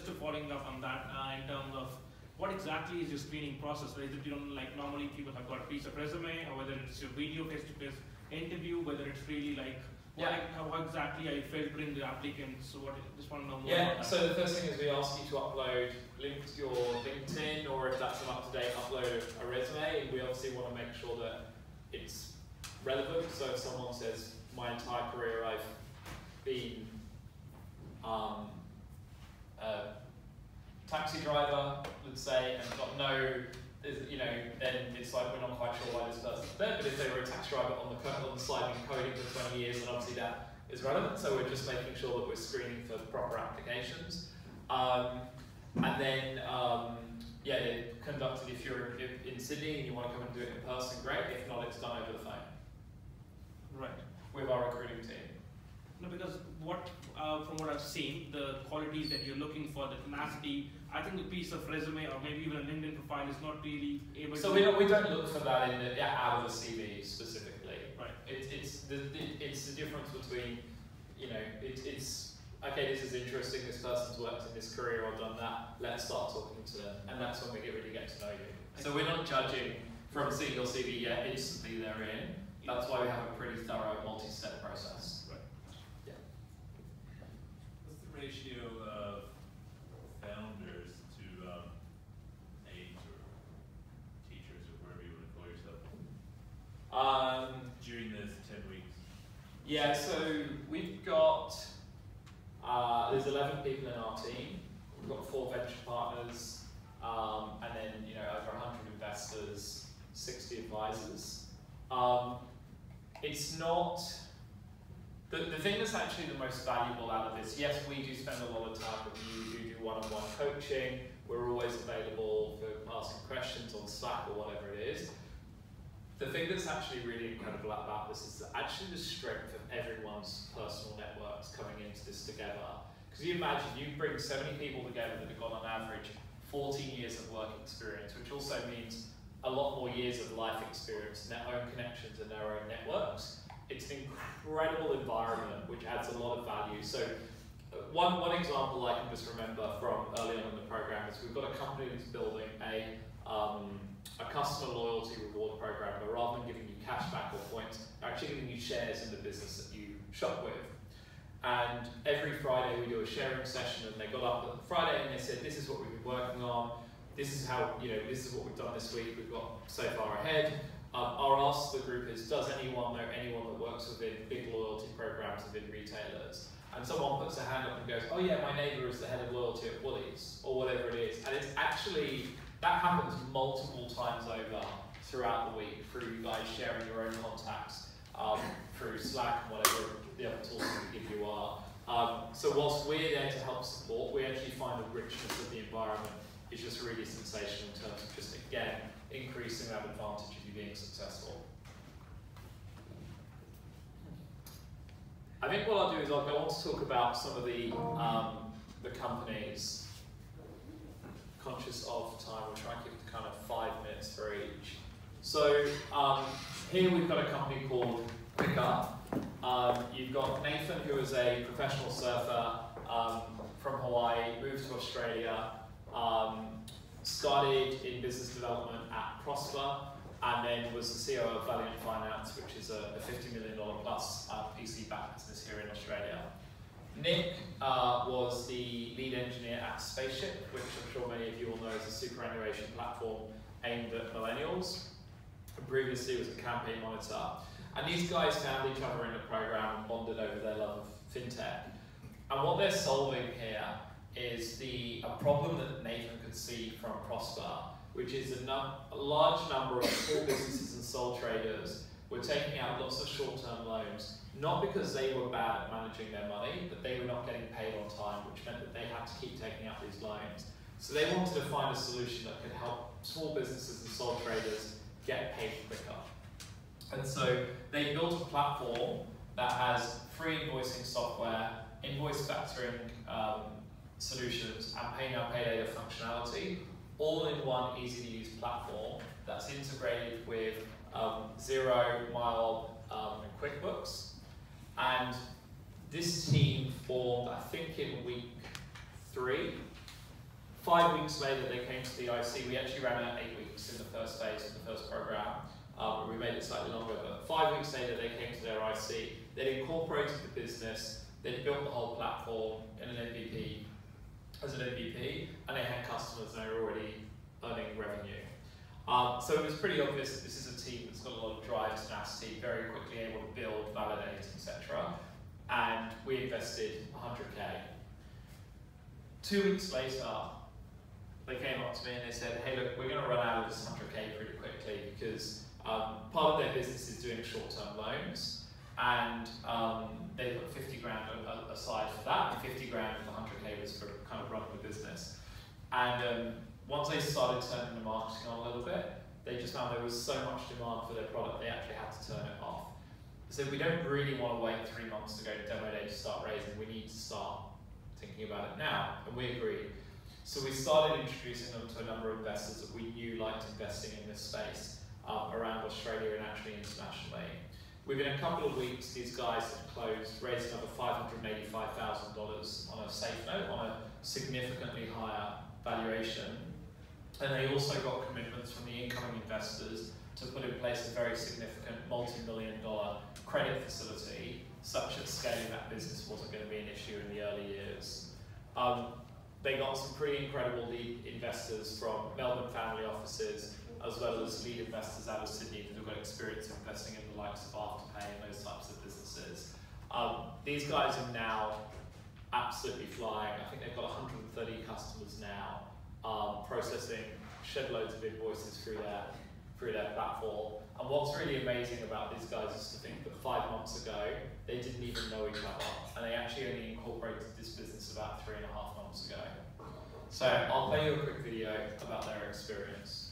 to following up on that in terms of what exactly is your screening process? Is it normally people have got a piece of resume, or whether it's your video face-to-face interview, whether it's really how exactly are you filtering the applicants? So just want to know more about that. So the first thing is we ask you to upload your LinkedIn, or if that's an up-to-date, upload a resume. We obviously want to make sure that it's relevant. So if someone says, my entire career I've been a taxi driver, let's say, and got then it's like we're not quite sure why this person's there. But if they were a taxi driver on the side and coding for 20 years, then obviously that is relevant. So we're just making sure that we're screening for proper applications. And then they're conducted if you're in Sydney and you want to come and do it in person, great. If not, it's done over the phone. Right. With our recruiting team. No, because from what I've seen, the qualities that you're looking for, the tenacity, I think a piece of resume or maybe even a LinkedIn profile is not really able to... So we don't look for that out of the CV specifically. Right. It's the difference between, okay, this is interesting, this person's worked in this career or done that, let's start talking to them. And that's when we really get to know you. So we're not judging from seeing your CV yet, instantly they're in. That's why we have a pretty thorough multi-step process. Right. Yeah. What's the ratio of founders to aides or teachers or whatever you want to call yourself during those 10 weeks? Yeah, so we've got, there's 11 people in our team. We've got 4 venture partners, and then over 100 investors, 60 advisors. It's not, the thing that's actually the most valuable out of this, yes, we do spend a lot of time with you, we do one-on-one coaching, we're always available for asking questions on Slack or whatever it is. The thing that's actually really incredible about this is actually the strength of everyone's personal networks coming into this together. Because you imagine you bring 70 people together that have got on average 14 years of work experience, which also means a lot more years of life experience, and their own connections and their own networks. It's an incredible environment which adds a lot of value. So one example I can just remember from early on in the program is we've got a company that's building a customer loyalty reward program where rather than giving you cash back or points, they're actually giving you shares in the business that you shop with. And every Friday we do a sharing session, and they got up on Friday and they said, this is what we've been working on, this is how, this is what we've done this week, we've got so far ahead. Our ask to the group is, does anyone know anyone that works within big loyalty programs within retailers? And someone puts their hand up and goes, oh yeah, my neighbour is the head of loyalty at Woolies, or whatever it is. And it's actually, that happens multiple times over throughout the week through you guys sharing your own contacts, through Slack and whatever the other tools we give you are. So whilst we're there to help support, we actually find the richness of the environment is just really sensational in terms of just, again, increasing that advantage of you being successful. I think what I'll do is I'll go on to talk about some of the companies. Conscious of time, we'll try and keep it kind of 5 minutes for each. So here we've got a company called Quicker. You've got Nathan, who is a professional surfer from Hawaii, moved to Australia, started in business development at Prosper, and then was the CEO of Valiant Finance, which is a $50 million plus PC-backed business here in Australia. Nick was the lead engineer at Spaceship, which I'm sure many of you will know is a superannuation platform aimed at millennials, and previously was a campaign monitor. And these guys found each other in the program and bonded over their love of fintech. And what they're solving here is a problem that Nathan could see from Prosper, which is a large number of small businesses and sole traders were taking out lots of short-term loans, not because they were bad at managing their money, but they were not getting paid on time, which meant that they had to keep taking out these loans. So they wanted to find a solution that could help small businesses and sole traders get paid quicker. And so they built a platform that has free invoicing software, invoice factoring solutions, and pay now, pay later functionality, all in one easy-to-use platform that's integrated with 0 Mile and QuickBooks. And this team formed, I think, in week 3. 5 weeks later, they came to the IC. We actually ran it 8 weeks in the first phase of the first program. We made it slightly longer, but 5 weeks later, they came to their IC. They'd incorporated the business. They'd built the whole platform in an MVP, as an MVP, and they had customers and they were already earning revenue. So it was pretty obvious that this is a team that's got a lot of drive, tenacity, very quickly able to build, validate, etc. And we invested 100K. 2 weeks later, they came up to me and they said, hey look, we're going to run out of this 100K pretty quickly because part of their business is doing short-term loans, and they put 50 grand aside for that, and 50 grand of the 100K was for kind of running the business. And once they started turning the marketing on a little bit, they just found there was so much demand for their product, they actually had to turn it off. So we don't really want to wait 3 months to go to demo day to start raising, we need to start thinking about it now, and we agreed. So we started introducing them to a number of investors that we knew liked investing in this space around Australia and actually internationally. Within a couple of weeks, these guys had raised another $585,000 on a safe note, on a significantly higher valuation. And they also got commitments from the incoming investors to put in place a very significant multi-million-dollar credit facility, such that scaling that business wasn't going to be an issue in the early years. They got some pretty incredible lead investors from Melbourne family offices, as well as lead investors out of Sydney that have got experience investing in the likes of Afterpay and those types of businesses. These guys are now absolutely flying. I think they've got 130 customers now, processing shed loads of invoices through their platform. And what's really amazing about these guys is to think that 5 months ago, they didn't even know each other. And they actually only incorporated this business about 3.5 months ago. So I'll play you a quick video about their experience.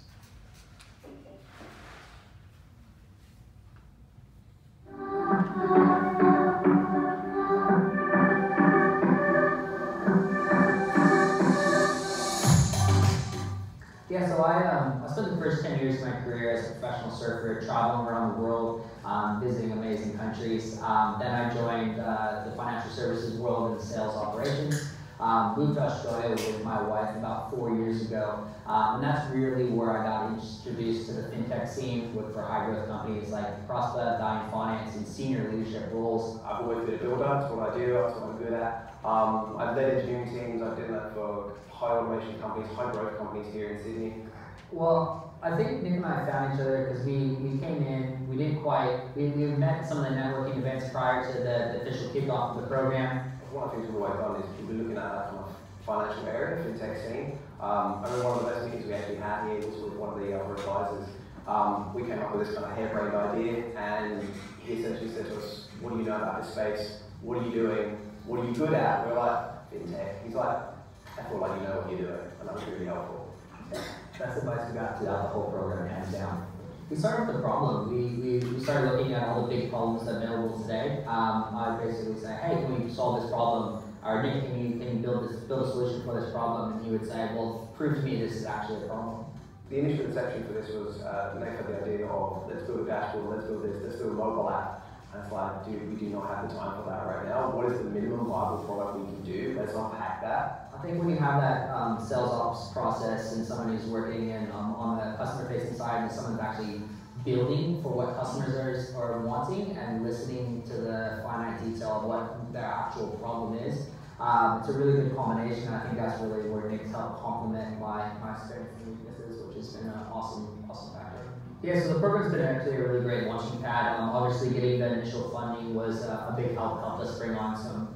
Yeah, so I spent the first 10 years of my career as a professional surfer, traveling around the world, visiting amazing countries. Then I joined the financial services world in sales operations. Moved to Australia with my wife about 4 years ago, and that's really where I got introduced to the fintech scene for high growth companies like Prosper, Dying Finance, and senior leadership roles. I've always been a builder, that's what I do, that's what I'm good at. I've led engineering teams, I've done that for high automation companies, high growth companies here in Sydney. Well, I think Nick and I found each other because we came in, we met some of the networking events prior to the official kickoff of the program. One of the things we've always done is we've been looking at that from a financial area, fintech scene. I remember one of the best meetings we actually had here was with one of the other advisors. We came up with this kind of harebrained idea, and he essentially said to us, what do you know about this space? What are you doing? What are you good at? We're like, fintech. He's like, I feel like you know what you're doing, and that was really helpful. That's the advice we got throughout the whole program, hands down. We started with the problem. We started looking at all the big problems that are available today. I basically say, hey, can we solve this problem? Or Nick, can you build a solution for this problem? And he would say, well, prove to me this is actually a problem. The initial conception for this was, Nick had the idea of, let's build a dashboard, let's build this, let's build a mobile app. And it's like, dude, we do not have the time for that right now. What is the minimum viable product we can do? Let's unpack that. I think when you have that sales ops process and someone who's working on the customer-facing side and someone's actually building for what customers are wanting and listening to the finite detail of what their actual problem is, it's a really good combination. I think that's really where Nick's helped complement my strengths and weaknesses, which has been an awesome factor. Yeah, so the program's been actually a really great launching pad. Obviously, getting the initial funding was a big help, helped us bring on some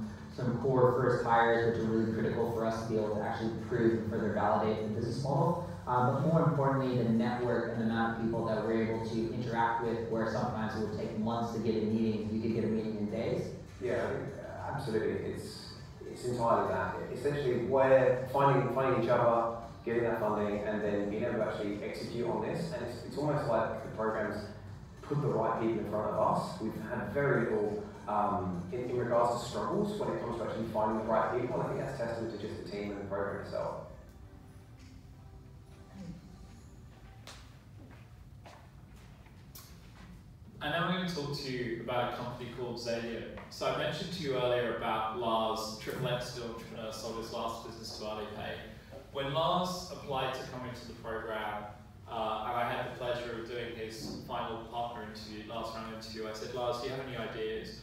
core first hires, which are really critical for us to be able to actually prove and further validate the business model. But more importantly, the network and the amount of people that we're able to interact with, where sometimes it would take months to get a meeting, you could get a meeting in days. Yeah, absolutely. It's entirely that. Essentially, we're finding each other, getting that funding, and then being able to actually execute on this. And it's almost like the program's put the right people in front of us. We've had very little in regards to struggles when it comes to actually finding the right people. I think that's testament to just the team and the program itself. And now I'm going to talk to you about a company called Zalian. So I mentioned to you earlier about Lars, triple X entrepreneur, sold his last business to Alipay. When Lars applied to come into the program, and I had the pleasure of doing his final partner interview, last round interview, I said, Lars, do you have any ideas?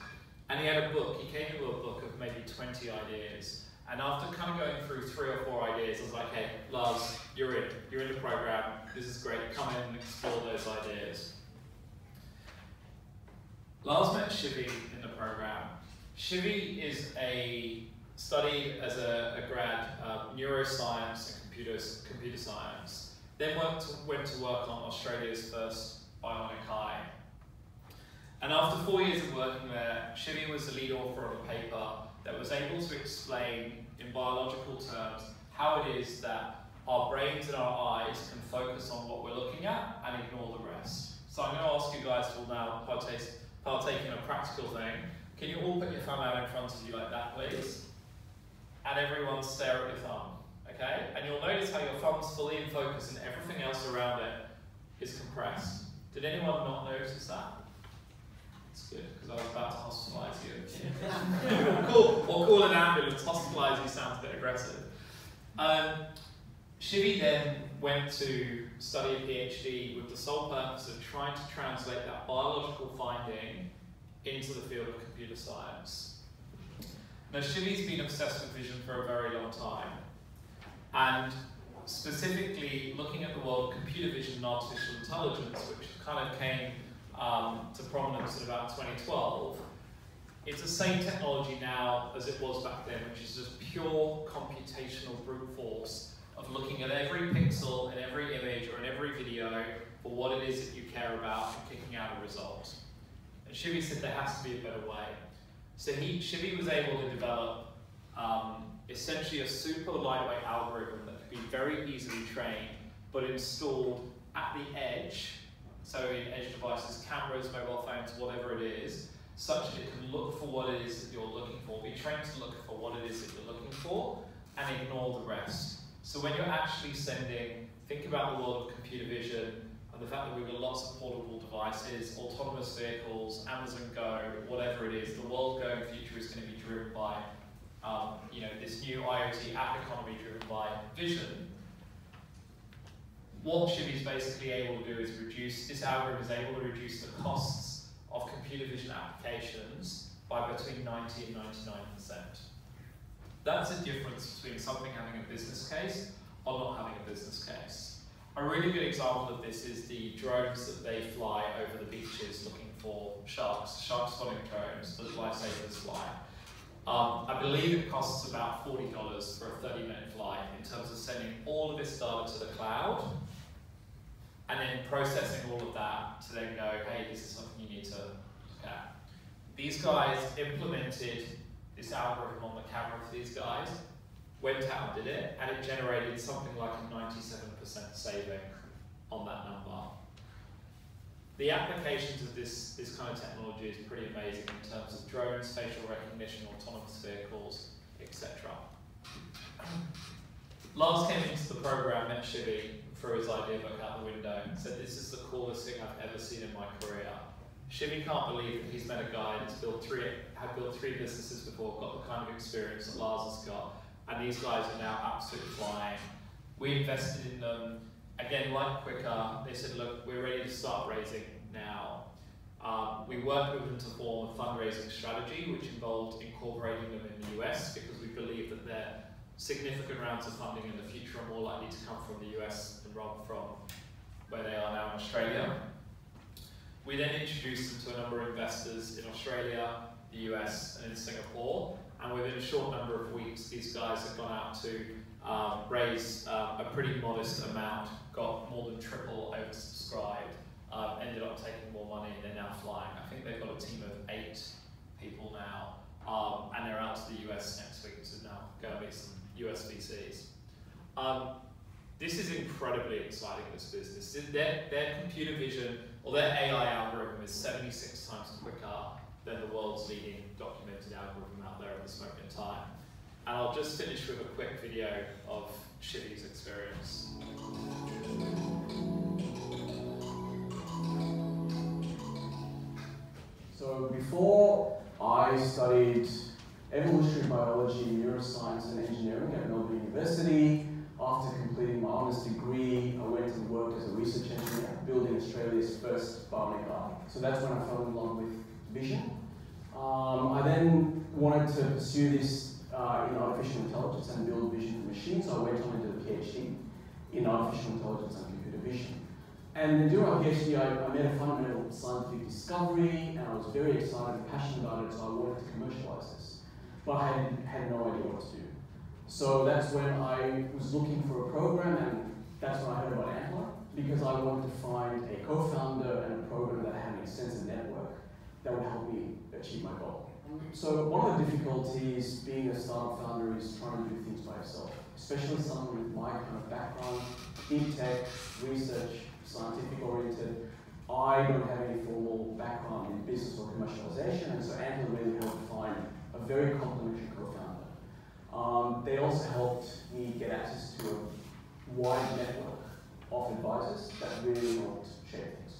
And he had a book. He came to a book of maybe 20 ideas. And after kind of going through 3 or 4 ideas, I was like, hey, Lars, you're in the program. This is great. Come in and explore those ideas. Lars met Shivi in the program. Shivi is studied as a grad neuroscience and computer science. Then went to work on Australia's first bionic eye. And after 4 years of working there, Shivi was the lead author of a paper that was able to explain in biological terms how it is that our brains and our eyes can focus on what we're looking at and ignore the rest. So I'm going to ask you guys to now partake in a practical thing. Can you all put your thumb out in front of you like that, please? And everyone stare at your thumb, okay? And you'll notice how your thumb's fully in focus and everything else around it is compressed. Did anyone not notice that? It's good, because I was about to hospitalise you. Or call an ambulance. Hospitalise you sounds a bit aggressive. Shivi then went to study a PhD with the sole purpose of trying to translate that biological finding into the field of computer science. Now, Shivi's been obsessed with vision for a very long time, and specifically looking at the world of computer vision and artificial intelligence, which kind of came to prominence in about 2012. It's the same technology now as it was back then, which is just pure computational brute force of looking at every pixel in every image or in every video for what it is that you care about and kicking out a result. And Shivi said there has to be a better way. So Shivi was able to develop essentially a super lightweight algorithm that could be very easily trained, but installed at the edge, so in edge devices, cameras, mobile phones, whatever it is, such that it can look for what it is that you're looking for, be trained to look for what it is that you're looking for, and ignore the rest. So when you're actually sending, think about the world of computer vision, and the fact that we've got lots of portable devices, autonomous vehicles, Amazon Go, whatever it is, the world going future is going to be driven by this new IoT app economy driven by vision. What Shivi's basically able to do is this algorithm is able to reduce the costs of computer vision applications by between 90 and 99%. That's a difference between something having a business case or not having a business case. A really good example of this is the drones that they fly over the beaches looking for shark spotting drones that lifesavers fly. I believe it costs about $40 for a 30-minute flight in terms of sending all of this data to the cloud and then processing all of that to then go, hey, this is something you need to look at. These guys implemented this algorithm on the camera for these guys, went out and did it, and it generated something like a 97% saving on that number. The applications of this kind of technology is pretty amazing in terms of drones, facial recognition, autonomous vehicles, etc. Lars came into the program, met Shivi, threw his idea book out the window, and said, this is the coolest thing I've ever seen in my career. Shivi can't believe that he's met a guy that's had built three businesses before, got the kind of experience that Lars has got, and these guys are now absolutely flying. We invested in them. Again, like Quicker, they said, look, we're ready to start raising now. We worked with them to form a fundraising strategy, which involved incorporating them in the US, because we believe that their significant rounds of funding in the future are more likely to come from the US than rather from where they are now in Australia. We then introduced them to a number of investors in Australia, the US, and in Singapore, and within a short number of weeks, these guys have gone out to raise a pretty modest amount, got more than triple oversubscribed, ended up taking more money, and they're now flying. I think they've got a team of 8 people now, and they're out to the US next week to now go and meet some US VCs. This is incredibly exciting, this business. Their computer vision, or their AI algorithm is 76 times quicker than the world's leading documented algorithm out there at this moment in time. And I'll just finish with a quick video of Shivi's experience. So before I studied evolutionary biology, neuroscience and engineering at Melbourne University. After completing my honours degree, I went and worked as a research engineer building Australia's first bionic eye. So that's when I fell in love with vision. I then wanted to pursue this in artificial intelligence and build vision for machines, so I went on and did a PhD in artificial intelligence and computer vision. And during my PhD, I made a fundamental scientific discovery, and I was very excited and passionate about it, so I wanted to commercialize this. But I had no idea what to do. So that's when I was looking for a program, and that's when I heard about Antler, because I wanted to find a co-founder and a program that had an extensive network that would help me achieve my goal. So one of the difficulties being a startup founder is trying to do things by yourself, especially someone with my kind of background, deep tech, research, scientific oriented. I don't have any formal background in business or commercialization, and so Antler really helped find a very complementary co-founder. They also helped me get access to a wide network of advisors that really helped shape things.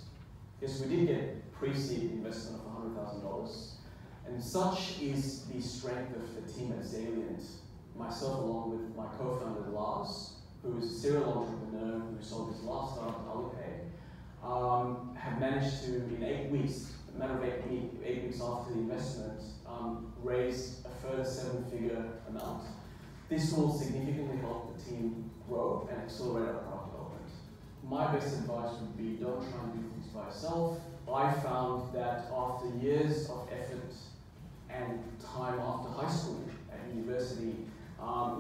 Yes, we did get pre-seed investment of $100,000. And such is the strength of the team at Salient, myself along with my co-founder Lars, who is a serial entrepreneur who sold his last startup, Alipay, have managed to, in 8 weeks, a matter of 8 weeks after the investment, raise a further 7-figure amount. This will significantly help the team grow and accelerate our product development. My best advice would be don't try and do things by yourself. I found that after years of effort and time after high school at university,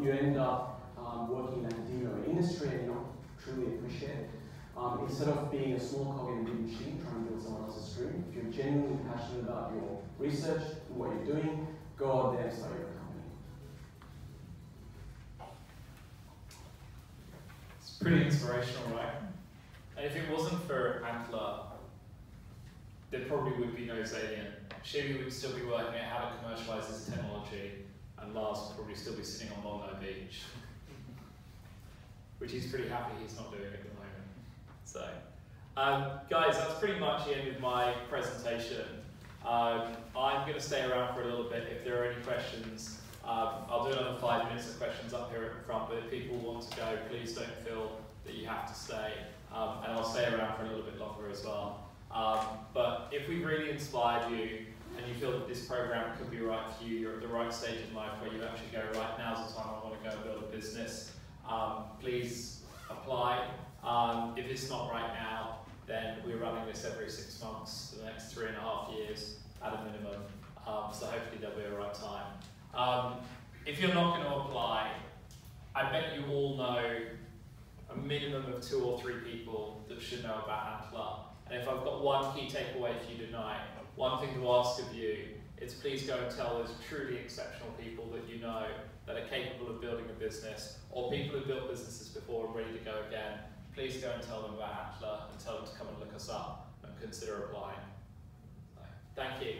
you end up working in academia or industry and you don't truly appreciate it. Instead of being a small cog in a big machine trying to build someone else's dream, if you're genuinely passionate about your research and what you're doing, go out there and start your own company. It's pretty inspirational, right? And if it wasn't for Antler, there probably would be no Salient. Shivi would still be working out how to commercialize this technology, and Lars would probably still be sitting on Bondi Beach, which he's pretty happy he's not doing at the moment. So, guys, that's pretty much the end of my presentation. I'm going to stay around for a little bit. If there are any questions, I'll do another 5 minutes of questions up here at the front, but if people want to go, please don't feel that you have to stay. And I'll stay around for a little bit longer as well. But if we've really inspired you and you feel that this program could be right for you, you're at the right stage in life where you actually go, right, now's the time I want to go build a business, please apply. If it's not right now, then we're running this every 6 months for the next 3.5 years at a minimum. So hopefully there'll be a right time. If you're not going to apply, I bet you all know a minimum of 2 or 3 people that should know about Antler. And if I've got one key takeaway for you tonight, one thing to ask of you is please go and tell those truly exceptional people that you know that are capable of building a business, or people who've built businesses before and ready to go again. Please go and tell them about Antler and tell them to come and look us up and consider applying. So, thank you.